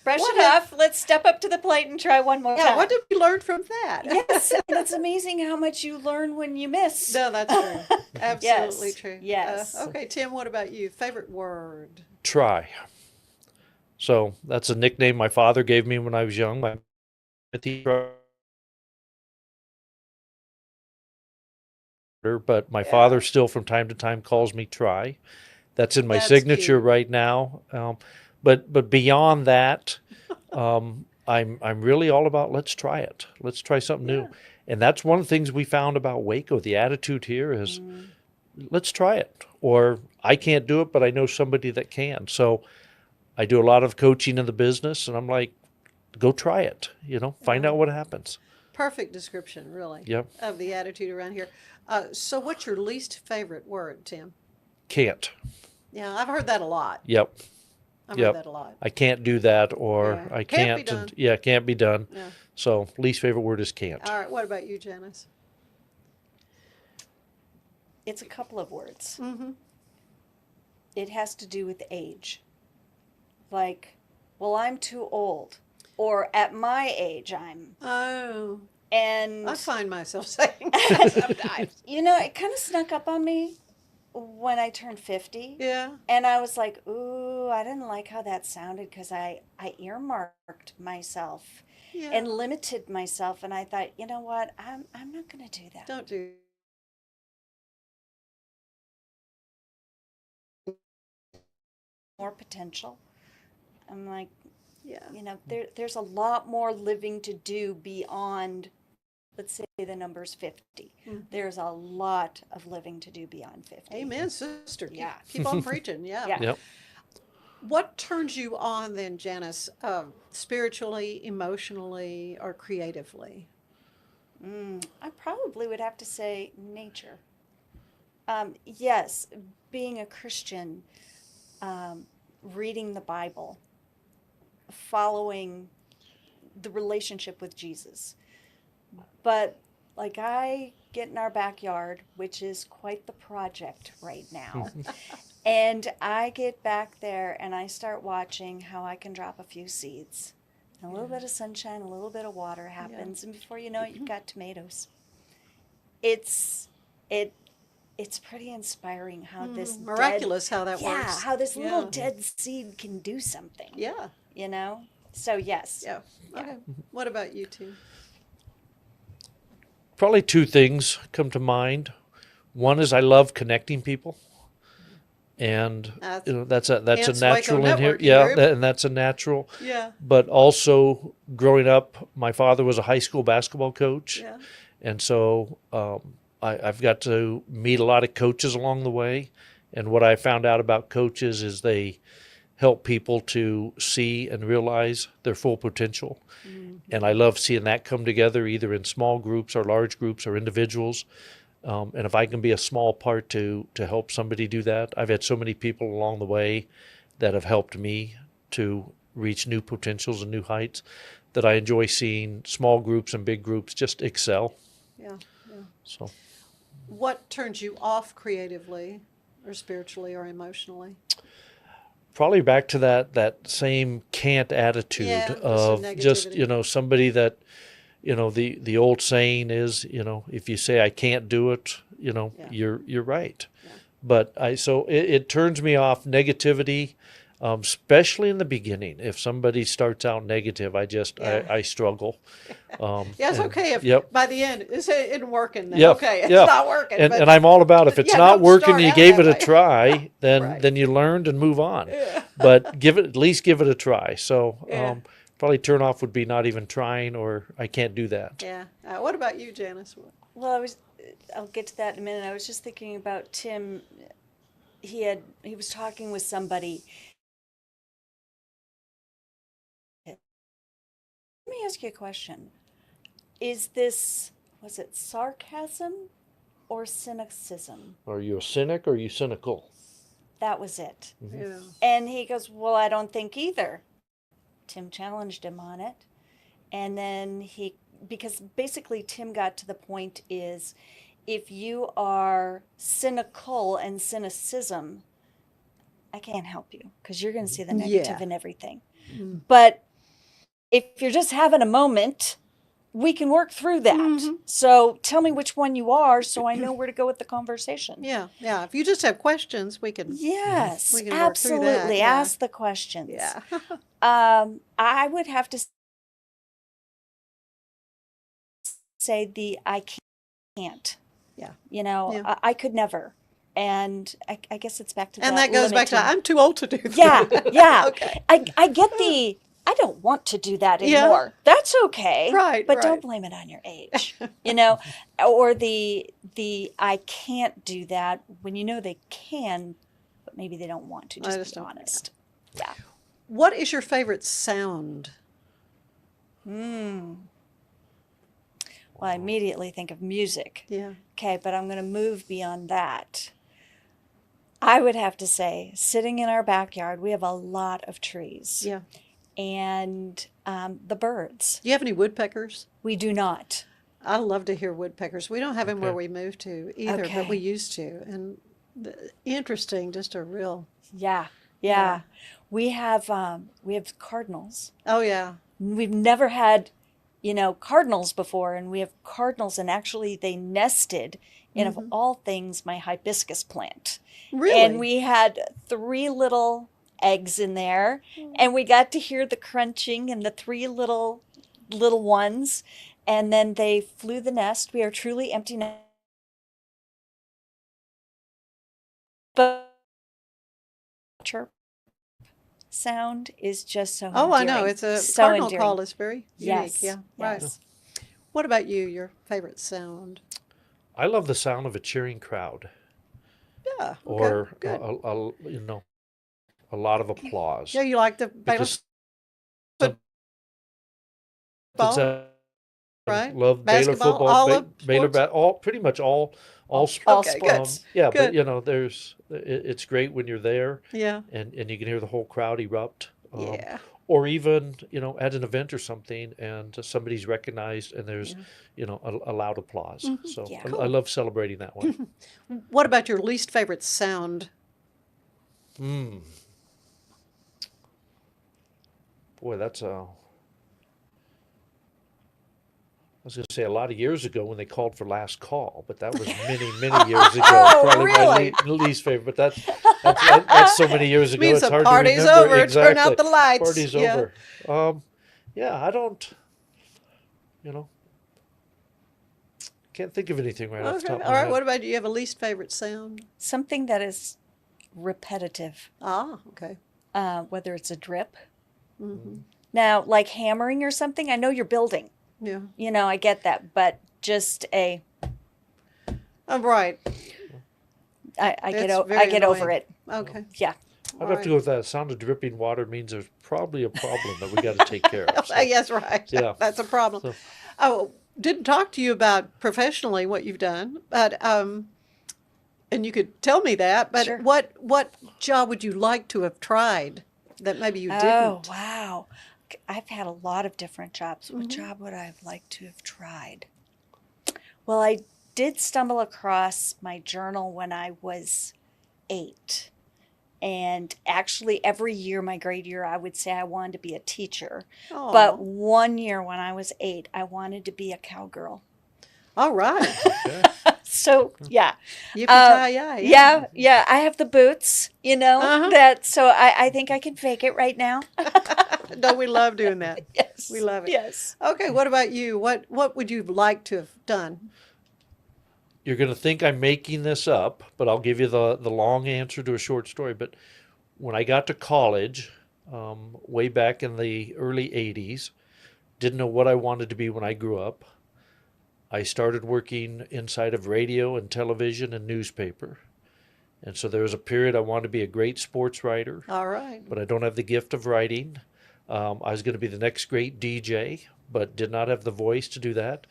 Speaker 3: brush
Speaker 1: What
Speaker 3: it
Speaker 1: have-
Speaker 3: off. Let's step up to the plate and try one more
Speaker 1: Yeah,
Speaker 3: time.
Speaker 1: what did we learn from that?
Speaker 3: Yes, and it's amazing how much you learn when you miss.
Speaker 1: No, that's true. Absolutely
Speaker 3: Yes,
Speaker 1: true.
Speaker 3: yes.
Speaker 1: Okay, Tim, what about you? Favorite word?
Speaker 2: Try. So that's a nickname my father gave me when I was young. But my father still from time to time calls me Try. That's in my
Speaker 1: That's
Speaker 2: signature
Speaker 1: cute.
Speaker 2: right now. But beyond that, I'm really all about let's try it. Let's try something new. And that's one of the things we found about Waco. The attitude here is let's try it. Or I can't do it, but I know somebody that can. So I do a lot of coaching in the business, and I'm like, go try it. Find out what happens.
Speaker 1: Perfect description, really,
Speaker 2: Yep.
Speaker 1: of the attitude around here. So what's your least favorite word, Tim?
Speaker 2: Can't.
Speaker 1: Yeah, I've heard that a lot.
Speaker 2: Yep.
Speaker 1: I've
Speaker 2: Yep.
Speaker 1: heard that a lot.
Speaker 2: I can't do that, or
Speaker 1: Yeah.
Speaker 2: I
Speaker 1: Can't be
Speaker 2: can't.
Speaker 1: done.
Speaker 2: Yeah, can't be done.
Speaker 1: Yeah.
Speaker 2: So least favorite word is can't.
Speaker 1: All right, what about you, Janice?
Speaker 3: It's a couple of words.
Speaker 1: Mm-hmm.
Speaker 3: It has to do with age. Like, well, I'm too old. Or at my age, I'm.
Speaker 1: Oh,
Speaker 3: And,
Speaker 1: I find myself saying that sometimes.
Speaker 3: it kind of snuck up on me when I turned 50.
Speaker 1: Yeah.
Speaker 3: And I was like, ooh, I didn't like how that sounded because I earmarked myself
Speaker 1: Yeah.
Speaker 3: and limited myself. And I thought, you know what? I'm not going to do that.
Speaker 1: Don't do.
Speaker 3: More potential. I'm like,
Speaker 1: Yeah.
Speaker 3: there's a lot more living to do beyond, let's say the number's 50. There's a lot of living to do beyond 50.
Speaker 1: Amen, sister.
Speaker 3: Yeah.
Speaker 1: Keep on preaching. Yeah.
Speaker 3: Yeah.
Speaker 2: Yep.
Speaker 1: What turns you on then, Janice, spiritually, emotionally, or creatively?
Speaker 3: I probably would have to say nature. Yes, being a Christian, reading the Bible, following the relationship with Jesus. But like I get in our backyard, which is quite the project right now, and I get back there and I start watching how I can drop a few seeds. And a little bit of sunshine, a little bit of water happens, and before you know it, you've got tomatoes. It's pretty inspiring how this
Speaker 1: Miraculous how that works.
Speaker 3: how this little
Speaker 1: Yeah.
Speaker 3: dead seed can do something.
Speaker 1: Yeah.
Speaker 3: So yes.
Speaker 1: Yeah. Okay. What about you two?
Speaker 2: Probably two things come to mind. One is I love connecting people, and that's a
Speaker 1: Hence
Speaker 2: natural
Speaker 1: Waco
Speaker 2: in here.
Speaker 1: Networking
Speaker 2: Yeah,
Speaker 1: Group.
Speaker 2: and that's a natural.
Speaker 1: Yeah.
Speaker 2: But also growing up, my father was a high school basketball coach,
Speaker 1: Yeah.
Speaker 2: and so I've got to meet a lot of coaches along the way. And what I found out about coaches is they help people to see and realize their full potential. And I love seeing that come together either in small groups or large groups or individuals. And if I can be a small part to help somebody do that, I've had so many people along the way that have helped me to reach new potentials and new heights that I enjoy seeing small groups and big groups just excel.
Speaker 1: Yeah. Yeah.
Speaker 2: So
Speaker 1: What turns you off creatively or spiritually or emotionally?
Speaker 2: probably back to that same can't attitude
Speaker 1: Yeah, just
Speaker 2: of
Speaker 1: the
Speaker 2: just,
Speaker 1: negativity.
Speaker 2: somebody that, the old saying is, if you say I can't do it,
Speaker 1: Yeah.
Speaker 2: you're right.
Speaker 1: Yeah.
Speaker 2: But it turns me off negativity, especially in the beginning. If somebody starts out negative,
Speaker 1: Yeah.
Speaker 2: I struggle.
Speaker 1: Yeah, it's
Speaker 2: and-
Speaker 1: okay if
Speaker 2: Yep.
Speaker 1: by the end it isn't working. Then
Speaker 2: Yep,
Speaker 1: okay, it's
Speaker 2: yep.
Speaker 1: not working.
Speaker 2: And,
Speaker 1: but
Speaker 2: and I'm all about if it's
Speaker 1: Yeah,
Speaker 2: not
Speaker 1: don't
Speaker 2: working,
Speaker 1: start
Speaker 2: you
Speaker 1: out
Speaker 2: gave
Speaker 1: that
Speaker 2: it a
Speaker 1: way.
Speaker 2: try, then
Speaker 1: Right.
Speaker 2: then you learned and move on.
Speaker 1: Yeah.
Speaker 2: But at least give it a try. So
Speaker 1: Yeah.
Speaker 2: probably turn off would be not even trying, or I can't do that.
Speaker 1: Yeah. What about you, Janice?
Speaker 3: Well, I'll get to that in a minute. I was just thinking about Tim. He was talking with somebody. me ask you a question. Was it sarcasm or cynicism?
Speaker 2: Are you a cynic or are you cynical?
Speaker 3: That was it.
Speaker 1: Yeah.
Speaker 3: And he goes, well, I don't think either. Tim challenged him on it. And then because basically Tim got to the point is, if you are cynical and cynicism, I can't help you because you're going to see the negative in everything. But if you're just having a moment, we can work through that. So tell me which one you are so I know where to go with the conversation.
Speaker 1: Yeah. If you just have questions, we can.
Speaker 3: Yes,
Speaker 1: We can work through that,
Speaker 3: absolutely.
Speaker 1: yeah.
Speaker 3: Ask the questions.
Speaker 1: Yeah.
Speaker 3: I would have to say I can't.
Speaker 1: Yeah.
Speaker 3: Yeah. I could never. And I guess it's back to
Speaker 1: And that goes back to I'm too old to do that.
Speaker 3: Yeah.
Speaker 1: Okay.
Speaker 3: I get I don't want to do that anymore. That's okay.
Speaker 1: Right,
Speaker 3: But
Speaker 1: right.
Speaker 3: don't blame it on your age. Or the I can't do that when they can, but maybe they don't want to, just be honest. Yeah.
Speaker 1: What is your favorite sound?
Speaker 3: Well, I immediately think of music.
Speaker 1: Yeah.
Speaker 3: Okay, but I'm going to move beyond that. I would have to say, sitting in our backyard, we have a lot of trees.
Speaker 1: Yeah.
Speaker 3: And the birds.
Speaker 1: Do you have any woodpeckers?
Speaker 3: We do not.
Speaker 1: I love to hear woodpeckers. We don't have them where we moved to either, but
Speaker 3: Okay.
Speaker 1: we used to. And interesting, just a real.
Speaker 3: Yeah. We have cardinals.
Speaker 1: Oh, yeah.
Speaker 3: We've never had, cardinals before, and we have cardinals, and actually they nested in, of all things, my hibiscus plant.
Speaker 1: Really?
Speaker 3: And we had 3 little eggs in there, and we got to hear the crunching and the 3 little ones, and then they flew the nest. We are truly empty nest. But chirp sound is just so
Speaker 1: Oh, I know.
Speaker 3: endearing.
Speaker 1: It's a
Speaker 3: so
Speaker 1: cardinal
Speaker 3: endearing.
Speaker 1: call is very unique.
Speaker 3: Yes.
Speaker 1: Yeah. Right.
Speaker 3: Yes.
Speaker 1: What about you? Your favorite sound?
Speaker 2: I love the sound of a cheering crowd
Speaker 1: Yeah. Okay.
Speaker 2: or
Speaker 1: Good.
Speaker 2: a lot of applause.
Speaker 1: Yeah, you like the
Speaker 2: Because
Speaker 1: baseball, right?
Speaker 2: Love Baylor
Speaker 1: Basketball,
Speaker 2: football,
Speaker 1: all of
Speaker 2: Baylor
Speaker 1: sports?
Speaker 2: all pretty much all
Speaker 3: All
Speaker 2: sports.
Speaker 1: Okay, good.
Speaker 2: Yeah,
Speaker 1: Good.
Speaker 2: but it's great when you're there
Speaker 1: Yeah.
Speaker 2: and you can hear the whole crowd erupt.
Speaker 1: Yeah.
Speaker 2: Or even at an event or something, and somebody's recognized, and there's a loud applause. So
Speaker 3: Yeah.
Speaker 2: I love celebrating that way.
Speaker 1: What about your least favorite sound?
Speaker 2: Boy, that's I was going to say a lot of years ago when they called for last call, but that was many, many years ago. Probably
Speaker 1: really?
Speaker 2: my least favorite, but that's so many years ago.
Speaker 1: Means
Speaker 2: It's
Speaker 1: the
Speaker 2: hard
Speaker 1: party's
Speaker 2: to remember.
Speaker 1: over. Turn out the lights.
Speaker 2: Party's
Speaker 1: Yeah.
Speaker 2: over. I don't. Can't think of anything right off the
Speaker 1: Okay.
Speaker 2: top of
Speaker 1: All
Speaker 2: my
Speaker 1: right.
Speaker 2: head.
Speaker 1: What about you? You have a least favorite sound?
Speaker 3: Something that is repetitive,
Speaker 1: Ah, okay.
Speaker 3: whether it's a drip. Now, like hammering or something, I know you're building.
Speaker 1: Yeah.
Speaker 3: I get that, but just
Speaker 1: Oh, right.
Speaker 3: I get
Speaker 1: It's very
Speaker 3: over
Speaker 1: annoying.
Speaker 3: it.
Speaker 1: Okay.
Speaker 3: Yeah.
Speaker 2: I'd have to go with that. Sound of dripping water means there's probably a problem that we got to take care of. So,
Speaker 1: Yes, right.
Speaker 2: Yeah.
Speaker 1: That's a problem.
Speaker 2: So-
Speaker 1: Oh, didn't talk to you about professionally what you've done, but and you could tell me that. But
Speaker 3: Sure.
Speaker 1: what job would you like to have tried that maybe you
Speaker 3: Oh,
Speaker 1: didn't?
Speaker 3: wow. I've had a lot of different jobs. What job would I have liked to have tried? Well, I did stumble across my journal when I was 8. And actually, every year, my grade year, I would say I wanted to be a teacher.
Speaker 1: Oh,
Speaker 3: But one year when I was 8, I wanted to be a cowgirl.
Speaker 1: all right.
Speaker 2: Okay.
Speaker 3: So, yeah.
Speaker 1: Yippee-ki-yay.
Speaker 3: Yeah, I have the boots, that, so I think I can fake it right now.
Speaker 1: No, we love doing that.
Speaker 3: Yes.
Speaker 1: We love it.
Speaker 3: Yes.
Speaker 1: Okay, what about you? What would you like to have done?
Speaker 2: You're going to think I'm making this up, but I'll give you the long answer to a short story. But when I got to college, way back in the early 80s, didn't know what I wanted to be when I grew up. I started working inside of radio and television and newspaper. And so there was a period I wanted to be a great sports writer,
Speaker 1: All right.
Speaker 2: but I don't have the gift of writing. I was going to be the next great DJ, but did not have the voice to do that.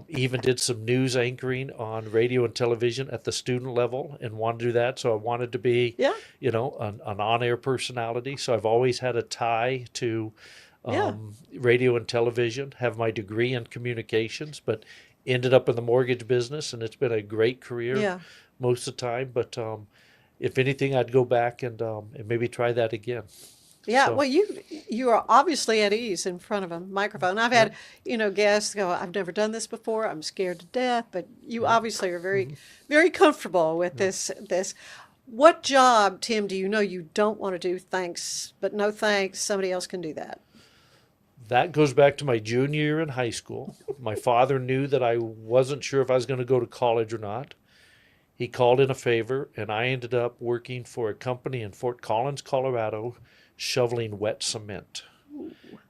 Speaker 2: Even did some news anchoring on radio and television at the student level and wanted to do that. So I wanted to be,
Speaker 1: Yeah.
Speaker 2: an on-air personality. So I've always had a tie to
Speaker 1: Yeah.
Speaker 2: radio and television, have my degree in communications, but ended up in the mortgage business, and it's been a great career
Speaker 1: Yeah.
Speaker 2: most of the time. But if anything, I'd go back and maybe try that again.
Speaker 1: Yeah,
Speaker 2: So-
Speaker 1: well, you are obviously at ease in front of a microphone. I've had, guests go, I've never done this before. I'm scared to death, but you obviously are very, very comfortable with this. What job, Tim, do you know you don't want to do? Thanks, but no thanks. Somebody else can do that.
Speaker 2: That goes back to my junior year in high school. My father knew that I wasn't sure if I was going to go to college or not. He called in a favor, and I ended up working for a company in Fort Collins, Colorado, shoveling wet cement.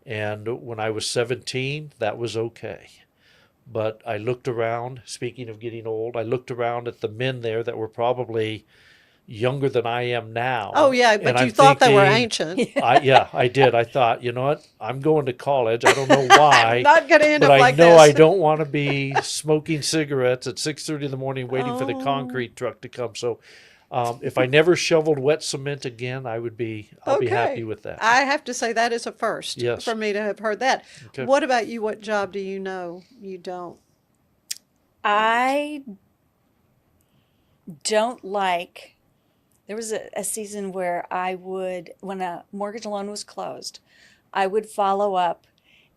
Speaker 2: And when I was 17, that was okay. But I looked around, speaking of getting old, I looked around at the men there that were probably younger than I am now.
Speaker 1: Oh, yeah,
Speaker 2: And
Speaker 1: but you
Speaker 2: I'm
Speaker 1: thought they were
Speaker 2: thinking,
Speaker 1: ancient.
Speaker 2: I did. I thought, you know what? I'm going to college. I don't know why.
Speaker 1: Not going to end
Speaker 2: But
Speaker 1: up
Speaker 2: I
Speaker 1: like
Speaker 2: know
Speaker 1: this.
Speaker 2: I don't want to be smoking cigarettes at 6:30 in the morning waiting for the
Speaker 1: Oh.
Speaker 2: concrete truck to come. So if I never shoveled wet cement again, I'll be happy with that.
Speaker 1: I have to say that is a first
Speaker 2: Yes.
Speaker 1: for me to have heard that.
Speaker 2: Okay.
Speaker 1: What about you? What job do you know you don't?
Speaker 3: I don't like. There was a season where I would, when a mortgage loan was closed, I would follow up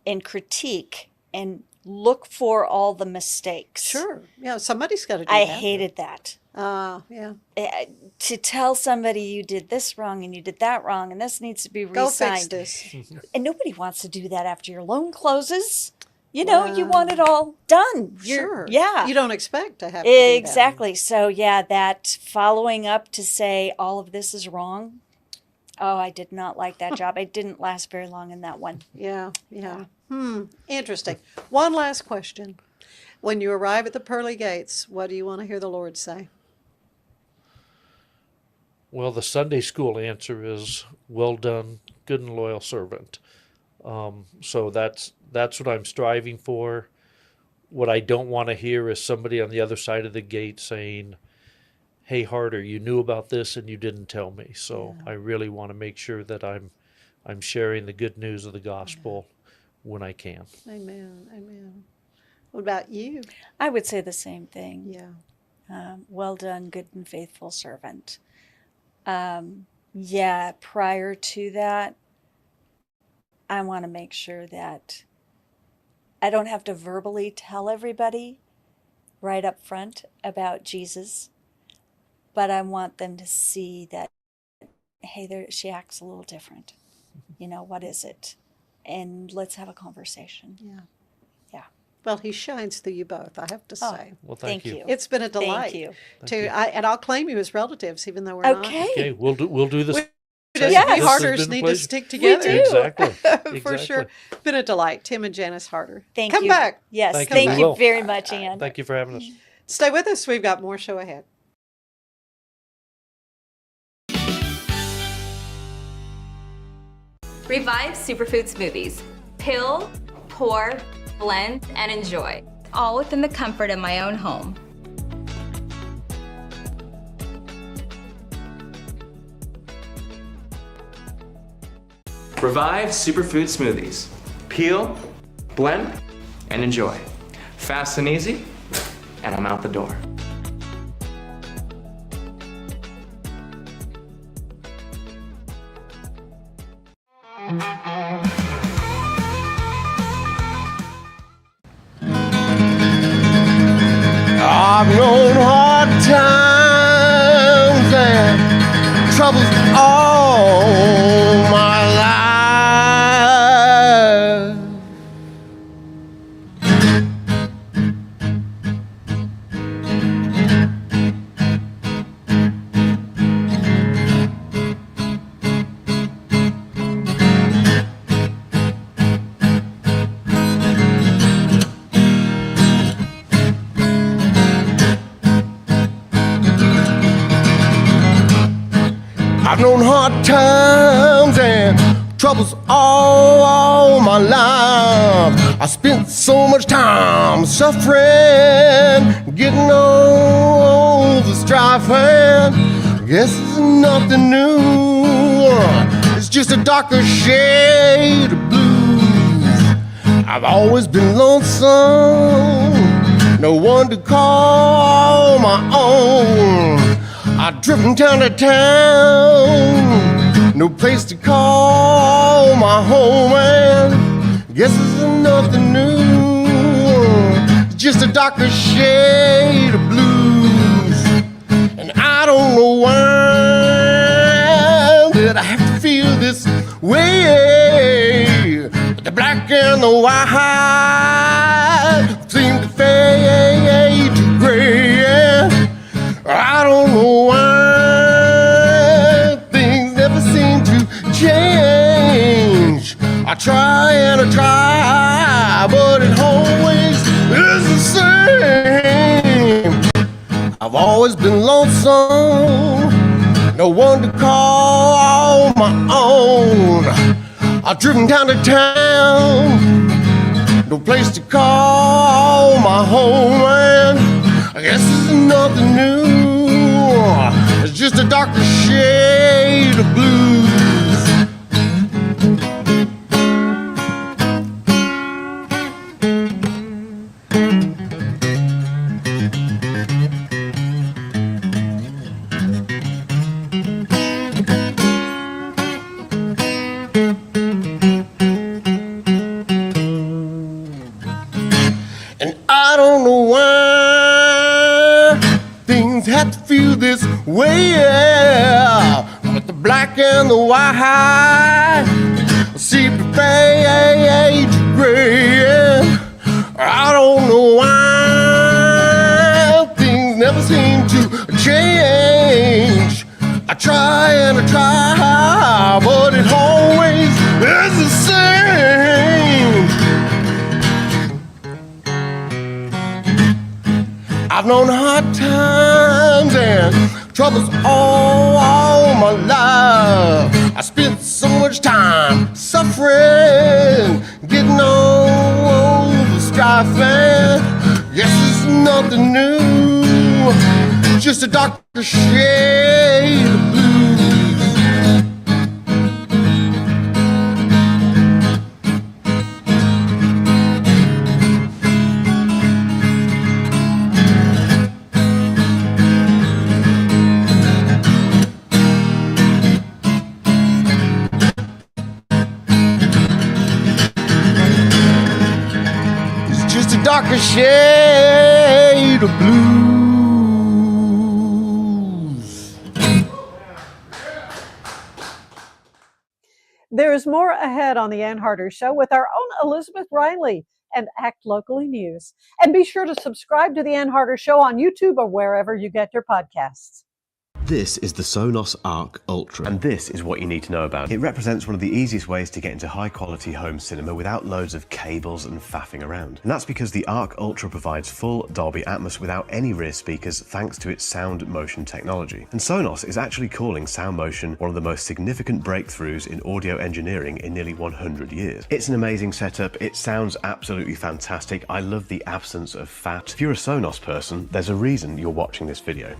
Speaker 3: and critique and look for all the mistakes.
Speaker 1: Sure. Yeah, somebody's got to do
Speaker 3: I
Speaker 1: that.
Speaker 3: hated that.
Speaker 1: Yeah.
Speaker 3: To tell somebody you did this wrong and you did that wrong and this needs to be
Speaker 1: Go fix
Speaker 3: re-signed.
Speaker 1: this.
Speaker 3: And nobody wants to do that after your loan closes. You want it all done.
Speaker 1: Sure.
Speaker 3: Yeah.
Speaker 1: You don't expect to have to do that.
Speaker 3: Exactly. So yeah, that following up to say all of this is wrong. Oh, I did not like that job. I didn't last very long in that one.
Speaker 1: Yeah. Interesting. One last question. When you arrive at the pearly gates, what do you want to hear the Lord say?
Speaker 2: Well, the Sunday school answer is, well done, good and loyal servant. So that's what I'm striving for. What I don't want to hear is somebody on the other side of the gate saying, hey, Harder, you knew about this and you didn't tell me. So I really want to make sure that I'm sharing the good news of the gospel when I can.
Speaker 1: Amen. What about you?
Speaker 3: I would say the same thing.
Speaker 1: Yeah.
Speaker 3: Well done, good and faithful servant. Prior to that, I want to make sure that I don't have to verbally tell everybody right up front about Jesus, but I want them to see that, hey, she acts a little different. What is it? And let's have a conversation.
Speaker 1: Yeah.
Speaker 3: Yeah.
Speaker 1: Well, he shines through you both, I have to say.
Speaker 2: Well, thank you.
Speaker 1: It's been a delight.
Speaker 3: Thank you.
Speaker 1: And I'll claim you as relatives, even though we're
Speaker 3: Okay.
Speaker 2: Okay, we'll do this.
Speaker 1: not.
Speaker 3: Yes.
Speaker 1: We
Speaker 2: This has
Speaker 1: Harders
Speaker 2: been a
Speaker 1: need to
Speaker 2: pleasure.
Speaker 1: stick together.
Speaker 3: do.
Speaker 2: Exactly.
Speaker 1: For sure. Been a delight. Tim and Janice Harder.
Speaker 3: Thank
Speaker 1: Come
Speaker 3: you.
Speaker 1: back.
Speaker 3: Yes.
Speaker 2: Thank you.
Speaker 3: Thank
Speaker 2: We
Speaker 3: you
Speaker 2: will.
Speaker 3: very much, Ann.
Speaker 2: Thank you for having us.
Speaker 1: Stay with us. We've got more show ahead.
Speaker 8: Revive Superfood Smoothies. Pill, pour, blend, and enjoy. All within the comfort of my own home.
Speaker 9: Revive Superfood Smoothies. Peel, blend, and enjoy. Fast and easy, and I'm out the door.
Speaker 10: I've known hard times and troubles all my life. I've known hard times and troubles all my life. I spent so much time suffering, getting over strife, and I guess it's nothing new. It's just a darker shade of blues. I've always been lonesome, no one to call my own. I drift from town to town, no place to call my home, and guess it's nothing new. It's just a darker shade of blues, and I don't know why that I have to feel this way. But the black and the white seem to fade to gray, and I don't know why things never seem to change. I try and I try, but it always is the same. I've always been lonesome, no one to call my own. I've driven town to town, no place to call my home, and I guess it's nothing new. It's just a darker shade of blues. And I don't know why things have to feel this way, but the black and the white seem to fade to gray. I don't know why things never seem to change. I try and I try, but it always is the same. I've known hard times and troubles all my life. I spent so much time suffering, getting over strife, and yes, it's nothing new, just a darker shade of blue. Darker shade of blues.
Speaker 1: There is more ahead on the Ann Harder Show with our own Elizabeth Riley and Act Locally News. And be sure to subscribe to the Ann Harder Show on YouTube or wherever you get your podcasts.
Speaker 11: This is the Sonos Arc Ultra, and this is what you need to know about. It represents one of the easiest ways to get into high-quality home cinema without loads of cables and faffing around. And that's because the Arc Ultra provides full Dolby Atmos without any rear speakers thanks to its sound motion technology. And Sonos is actually calling sound motion one of the most significant breakthroughs in audio engineering in nearly 100 years. It's an amazing setup, it sounds absolutely fantastic, I love the absence of fat. If you're a Sonos person, there's a reason you're watching this video.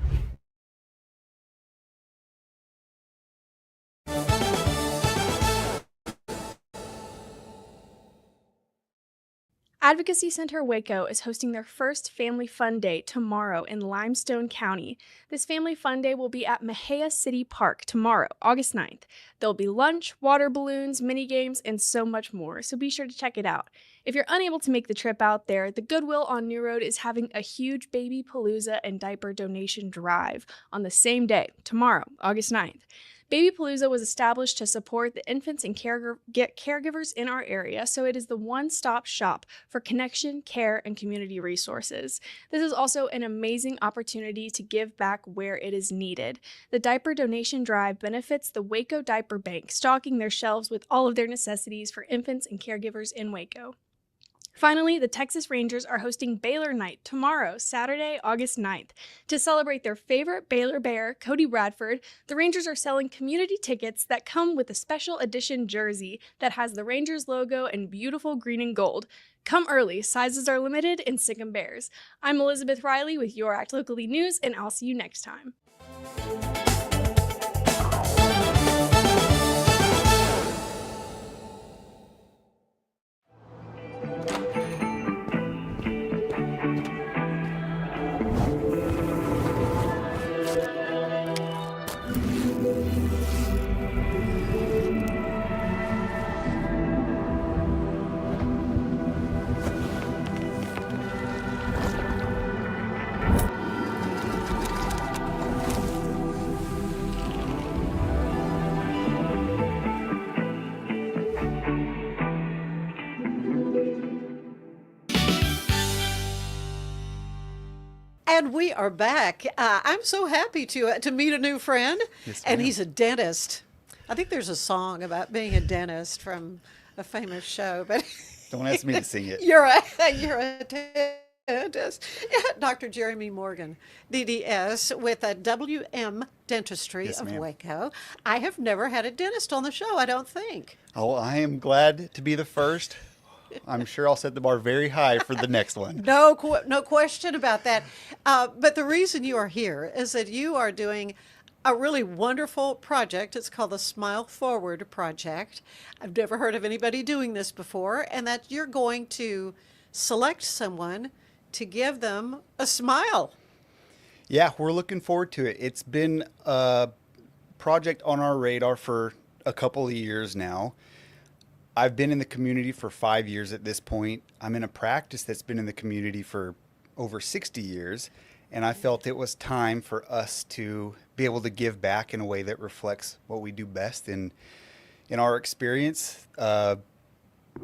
Speaker 12: Advocacy Center Waco is hosting their first Family Fun Day tomorrow in Limestone County. This Family Fun Day will be at Mejia City Park tomorrow, August 9th. There'll be lunch, water balloons, mini games, and so much more, so be sure to check it out. If you're unable to make the trip out there, the Goodwill on New Road is having a huge baby palooza and diaper donation drive on the same day, tomorrow, August 9th. Baby Palooza was established to support the infants and caregivers in our area, so it is the one-stop shop for connection, care, and community resources. This is also an amazing opportunity to give back where it is needed. The diaper donation drive benefits the Waco Diaper Bank, stocking their shelves with all of their necessities for infants and caregivers in Waco. Finally, the Texas Rangers are hosting Baylor Night tomorrow, Saturday, August 9th. To celebrate their favorite Baylor Bear, Cody Bradford, the Rangers are selling community tickets that come with a special edition jersey that has the Rangers logo in beautiful green and gold. Come early, sizes are limited, and sick 'em Bears. I'm Elizabeth Riley with Your Act Locally News, and I'll see you next time.
Speaker 1: And we are back. I'm so happy to meet a new friend, and he's a dentist. I think there's a song about being a dentist from a famous show, but
Speaker 13: don't ask me to sing it.
Speaker 1: You're a dentist. Yeah, Dr. Jeremy Morgan, DDS, with a WM Dentistry of Waco. I have never had a dentist on the show, I don't think.
Speaker 13: Oh, I am glad to be the first. I'm sure I'll set the bar very high for the next one.
Speaker 1: No question about that. But the reason you are here is that you are doing a really wonderful project. It's called the Smile Forward Project. I've never heard of anybody doing this before, and that you're going to select someone to give them a smile.
Speaker 13: Yeah, we're looking forward to it. It's been a project on our radar for a couple of years now. I've been in the community for 5 years at this point. I'm in a practice that's been in the community for over 60 years, and I felt it was time for us to be able to give back in a way that reflects what we do best. And in our experience,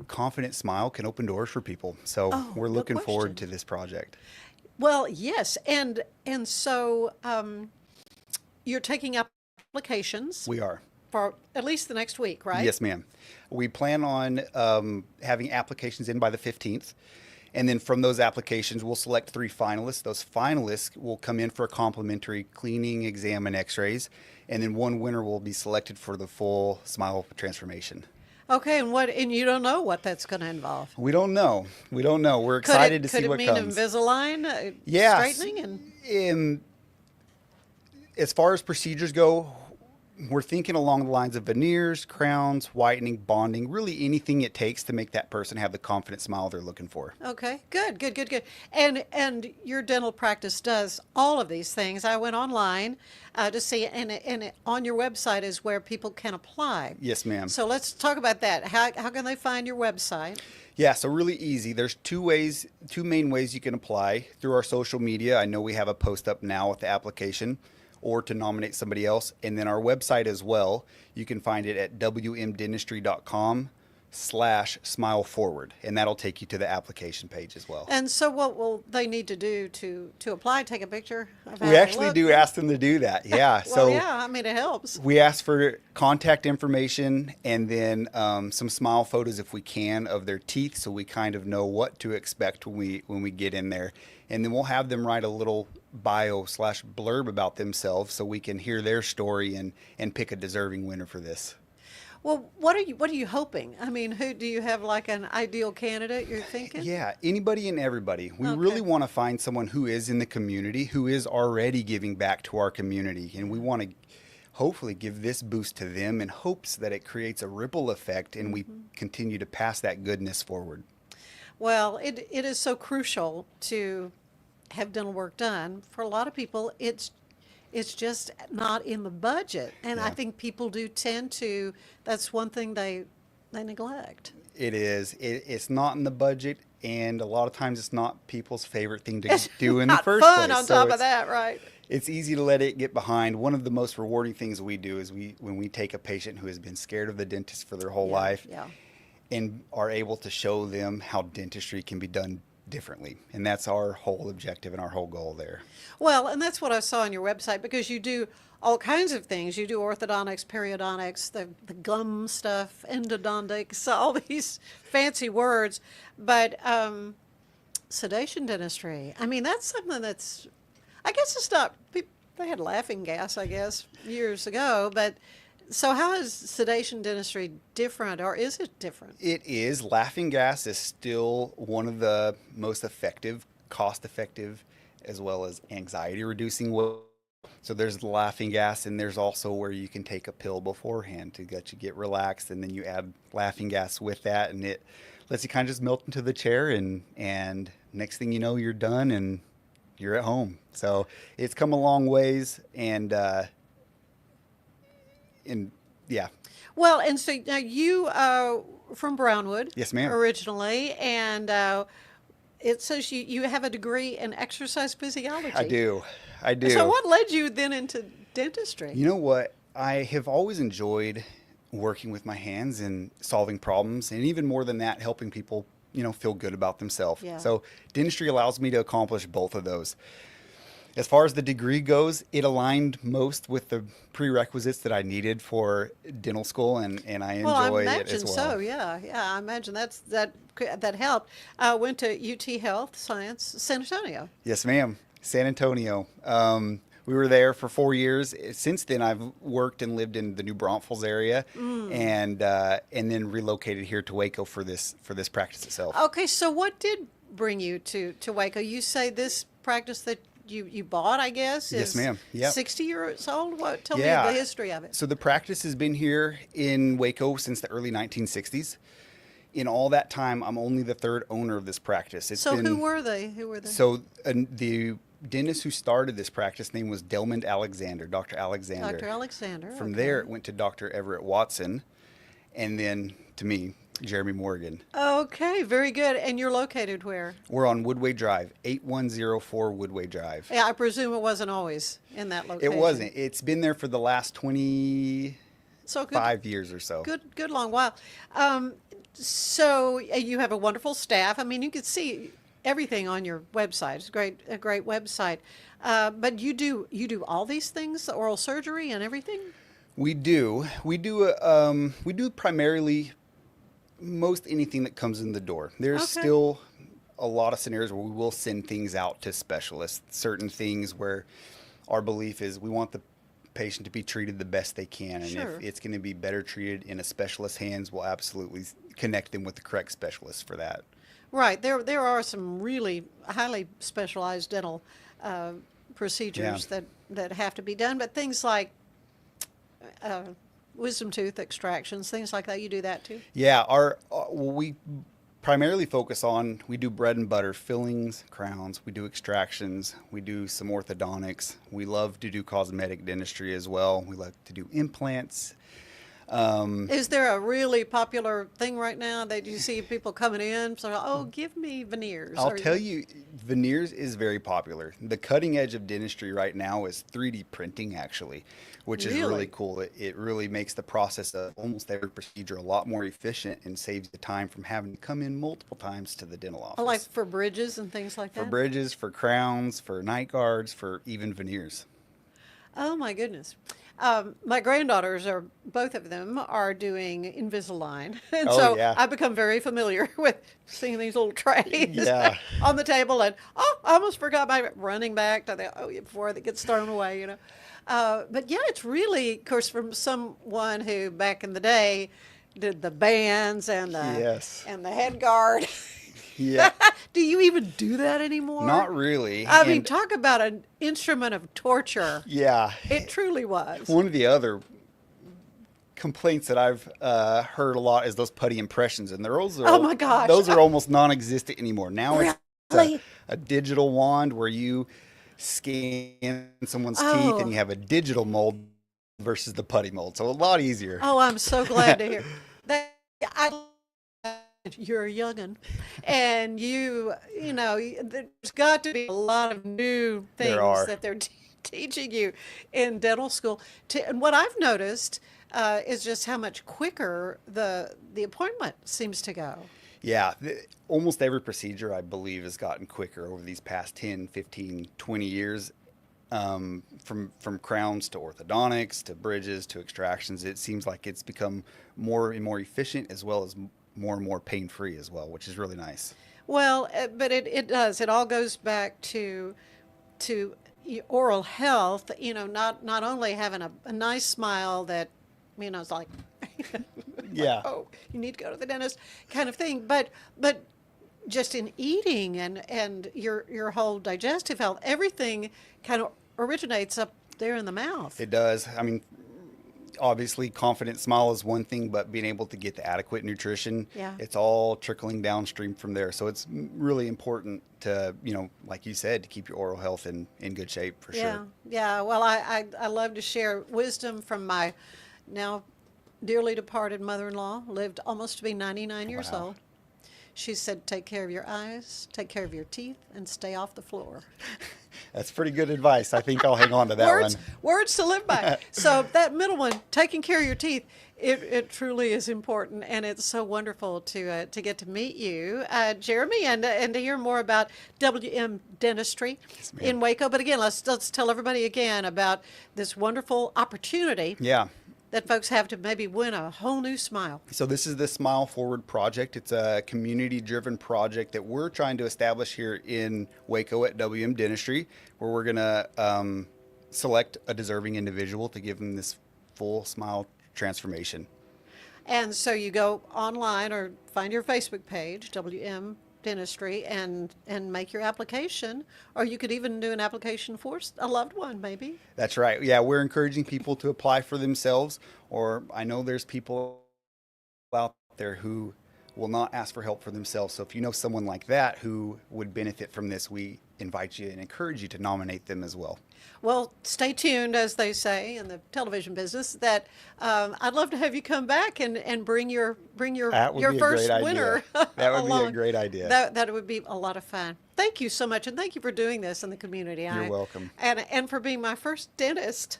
Speaker 13: confident smile can open doors for people. So we're looking forward to this project.
Speaker 1: Well, yes, and so you're taking applications.
Speaker 13: We are.
Speaker 1: For at least the next week, right?
Speaker 13: Yes, ma'am. We plan on having applications in by the 15th. And then from those applications, we'll select 3 finalists. Those finalists will come in for a complimentary cleaning, exam, and x-rays. And then 1 winner will be selected for the full smile transformation.
Speaker 1: Okay, and you don't know what that's going to involve?
Speaker 13: We don't know. We're excited to see what comes.
Speaker 1: Could it mean Invisalign? Straightening?
Speaker 13: And as far as procedures go, we're thinking along the lines of veneers, crowns, whitening, bonding, really anything it takes to make that person have the confident smile they're looking for.
Speaker 1: Okay, good. And your dental practice does all of these things. I went online to see, and on your website is where people can apply.
Speaker 13: Yes, ma'am.
Speaker 1: So let's talk about that. How can they find your website?
Speaker 13: Yeah, so really easy. There's 2 main ways you can apply. Through our social media. I know we have a post up now with the application, or to nominate somebody else. And then our website as well, you can find it at wmdentistry.com/smileforward, and that'll take you to the application page as well.
Speaker 1: And so what will they need to do to apply? Take a picture of how
Speaker 13: We actually do ask them to do that. Yeah.
Speaker 1: Well, yeah, I mean, it helps.
Speaker 13: We ask for contact information and then some smile photos if we can of their teeth, so we kind of know what to expect when we get in there. And then we'll have them write a little bio/blurb about themselves so we can hear their story and pick a deserving winner for this.
Speaker 1: Well, what are you hoping? I mean, who do you have, like an ideal candidate you're thinking?
Speaker 13: Yeah, anybody and everybody. We really want to find someone who is in the community, who is already giving back to our community, and we want to hopefully give this boost to them in hopes that it creates a ripple effect and we continue to pass that goodness forward.
Speaker 1: Well, it is so crucial to have dental work done. For a lot of people, it's just not in the budget, and I think people do tend to. That's one thing they neglect.
Speaker 13: It is. It's not in the budget, and a lot of times it's not people's favorite thing to do in the first place.
Speaker 1: Fun on top of that, right?
Speaker 13: It's easy to let it get behind. One of the most rewarding things we do is when we take a patient who has been scared of the dentist for their whole life. And are able to show them how dentistry can be done differently. And that's our whole objective and our whole goal there.
Speaker 1: Well, and that's what I saw on your website, because you do all kinds of things. You do orthodontics, periodontics, the gum stuff, endodontics, all these fancy words. But sedation dentistry, I mean, that's something that's, I guess it's not, they had laughing gas, I guess, years ago. But so how is sedation dentistry different, or is it different?
Speaker 13: It is. Laughing gas is still one of the most effective, cost-effective, as well as anxiety-reducing. So there's the laughing gas, and there's also where you can take a pill beforehand to let you get relaxed, and then you add laughing gas with that, and it lets you kind of just melt into the chair, and next thing you know, you're done and you're at home. So it's come a long ways, and yeah.
Speaker 1: Well, and so now you from Brownwood.
Speaker 13: Yes, ma'am.
Speaker 1: Originally, and it says you have a degree in exercise physiology.
Speaker 13: I do.
Speaker 1: So what led you then into dentistry?
Speaker 13: You know what? I have always enjoyed working with my hands and solving problems, and even more than that, helping people, feel good about themselves.
Speaker 1: Yeah.
Speaker 13: So dentistry allows me to accomplish both of those. As far as the degree goes, it aligned most with the prerequisites that I needed for dental school, and I enjoy it as well.
Speaker 1: So, yeah. I imagine that helped. Went to UT Health Science, San Antonio.
Speaker 13: Yes, ma'am. San Antonio. We were there for 4 years. Since then, I've worked and lived in the New Braunfels area, and then relocated here to Waco for this practice itself.
Speaker 1: Okay, so what did bring you to Waco? You say this practice that you bought, I guess, is
Speaker 13: yes, ma'am. Yep.
Speaker 1: 60 years old? Tell me the history of it.
Speaker 13: So the practice has been here in Waco since the early 1960s. In all that time, I'm only the third owner of this practice.
Speaker 1: Who were they?
Speaker 13: So the dentist who started this practice name was Delmond Alexander, Dr. Alexander.
Speaker 1: Dr. Alexander.
Speaker 13: From there, it went to Dr. Everett Watson, and then to me, Jeremy Morgan.
Speaker 1: Okay, very good. And you're located where?
Speaker 13: We're on Woodway Drive, 8104 Woodway Drive.
Speaker 1: Yeah, I presume it wasn't always in that location.
Speaker 13: It wasn't. It's been there for the last 25 years or so.
Speaker 1: Good long while. So you have a wonderful staff. I mean, you can see everything on your website. It's a great website. But you do all these things, the oral surgery and everything?
Speaker 13: We do. We do primarily most anything that comes in the door. There's still a lot of scenarios where we will send things out to specialists, certain things where our belief is we want the patient to be treated the best they can, and if it's going to be better treated in a specialist's hands, we'll absolutely connect them with the correct specialist for that.
Speaker 1: Right. There are some really highly specialized dental procedures that have to be done, but things like wisdom tooth extractions, things like that, you do that too?
Speaker 13: Yeah, we primarily focus on, we do bread and butter fillings, crowns, we do extractions, we do some orthodontics. We love to do cosmetic dentistry as well. We like to do implants.
Speaker 1: Is there a really popular thing right now that you see people coming in? So, give me veneers.
Speaker 13: I'll tell you, veneers is very popular. The cutting edge of dentistry right now is 3D printing, actually, which is really cool. It really makes the process of almost every procedure a lot more efficient and saves the time from having to come in multiple times to the dental office.
Speaker 1: Like for bridges and things like that?
Speaker 13: For bridges, for crowns, for night guards, for even veneers.
Speaker 1: Oh, my goodness. My granddaughters both of them are doing Invisalign. And I've become very familiar with seeing these little trays on the table, and I almost forgot my running back to before it gets thrown away, But yeah, it's really, of course, from someone who back in the day did the bands and the head guard.
Speaker 13: Yeah.
Speaker 1: Do you even do that anymore?
Speaker 13: Not really.
Speaker 1: I mean, talk about an instrument of torture.
Speaker 13: Yeah.
Speaker 1: It truly was.
Speaker 13: One of the other complaints that I've heard a lot is those putty impressions, and those are
Speaker 1: my gosh.
Speaker 13: Those are almost non-existent anymore. Now
Speaker 1: really?
Speaker 13: It's a digital wand where you scan someone's teeth and you have a digital mold versus the putty mold. So a lot easier.
Speaker 1: Oh, I'm so glad to hear that. You're a young'un, and there's got to be a lot of new things that they're teaching you in dental school. And what I've noticed is just how much quicker the appointment seems to go.
Speaker 13: Yeah, almost every procedure, I believe, has gotten quicker over these past 10, 15, 20 years. from crowns to orthodontics to bridges to extractions. It seems like it's become more and more efficient, as well as more and more pain-free as well, which is really nice.
Speaker 1: Well, but it does. It all goes back to oral health. You know, not only having a nice smile that, you know, is like,
Speaker 13: Yeah.
Speaker 1: oh, you need to go to the dentist kind of thing, but just in eating and your whole digestive health, everything kind of originates up there in the mouth.
Speaker 13: It does. I mean, obviously, confident smile is one thing, but being able to get the adequate nutrition,
Speaker 1: Yeah.
Speaker 13: it's all trickling downstream from there. So it's really important to, you know, like you said, to keep your oral health in good shape for
Speaker 1: Yeah,
Speaker 13: sure.
Speaker 1: yeah. Well, I love to share wisdom from my now dearly departed mother-in-law. Lived almost to be 99 years
Speaker 13: Wow.
Speaker 1: old. She said, take care of your eyes, take care of your teeth, and stay off the floor.
Speaker 13: That's pretty good advice. I think I'll hang on to that one.
Speaker 1: Words to live by. So that middle one, taking care of your teeth, it truly is important, and it's so wonderful to get to meet you, Jeremy, and to hear more about WM Dentistry in Waco. But again, let's tell everybody again about this wonderful opportunity
Speaker 13: Yeah.
Speaker 1: that folks have to maybe win a whole new smile.
Speaker 13: So this is the Smile Forward project. It's a community-driven project that we're trying to establish here in Waco at WM Dentistry, where we're going to select a deserving individual to give them this full smile transformation.
Speaker 1: And so you go online or find your Facebook page, WM Dentistry, and make your application, or you could even do an application for a loved one, maybe.
Speaker 13: That's right. Yeah, we're encouraging people to apply for themselves, or I know there's people out there who will not ask for help for themselves. So if you know someone like that who would benefit from this, we invite you and encourage you to nominate them as well.
Speaker 1: Well, stay tuned, as they say in the television business. That I'd love to have you come back and bring your
Speaker 13: That would
Speaker 1: your
Speaker 13: be a
Speaker 1: first
Speaker 13: great
Speaker 1: winner.
Speaker 13: idea. That would be a
Speaker 1: along.
Speaker 13: great idea.
Speaker 1: That would be a lot of fun. Thank you so much, and thank you for doing this in the community.
Speaker 13: You're welcome.
Speaker 1: And for being my first dentist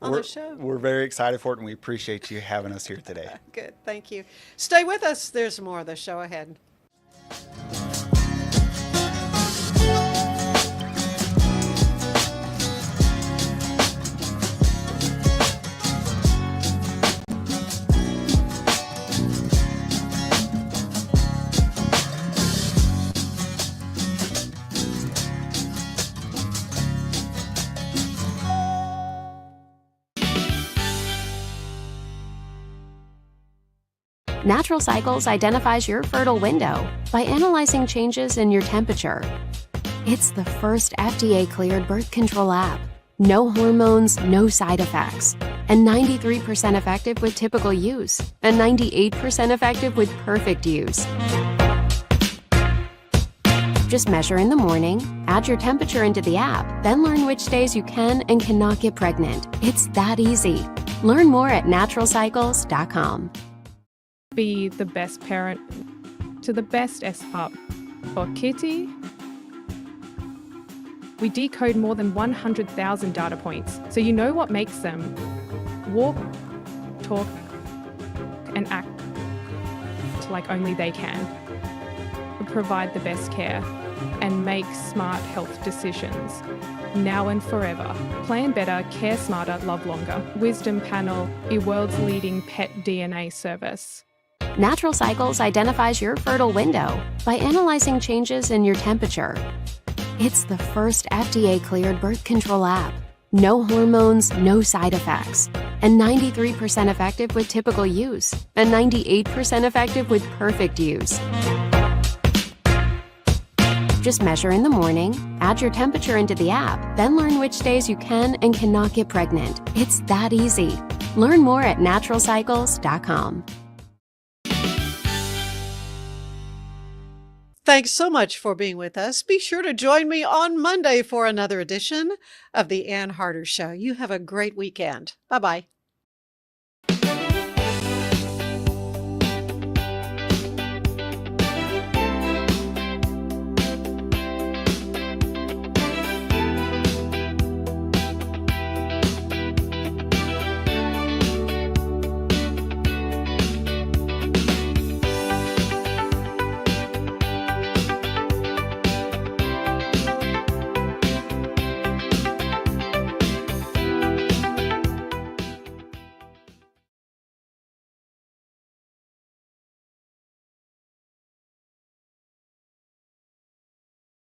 Speaker 1: on the show.
Speaker 13: We're very excited for it, and we appreciate you having us here today.
Speaker 1: Good, thank you. Stay with us. There's more of the show ahead.
Speaker 14: Natural Cycles identifies your fertile window by analyzing changes in your temperature. It's the first FDA-cleared birth control app. No hormones, no side effects, and 93% effective with typical use, and 98% effective with perfect use. Just measure in the morning, add your temperature into the app, then learn which days you can and cannot get pregnant. It's that easy. Learn more at naturalcycles.com.
Speaker 15: Be the best parent to the best S-Pup. For Kitty, we decode more than 100,000 data points, so you know what makes them walk, talk, and act like only they can. We provide the best care and make smart health decisions, now and forever. Plan better, care smarter, love longer. Wisdom Panel, the world's leading pet DNA service.
Speaker 14: Natural Cycles identifies your fertile window by analyzing changes in your temperature. It's the first FDA-cleared birth control app. No hormones, no side effects, and 93% effective with typical use, and 98% effective with perfect use. Just measure in the morning, add your temperature into the app, then learn which days you can and cannot get pregnant. It's that easy. Learn more at naturalcycles.com.
Speaker 1: Thanks so much for being with us. Be sure to join me on Monday for another edition of the Ann Harder Show. You have a great weekend. Bye-bye.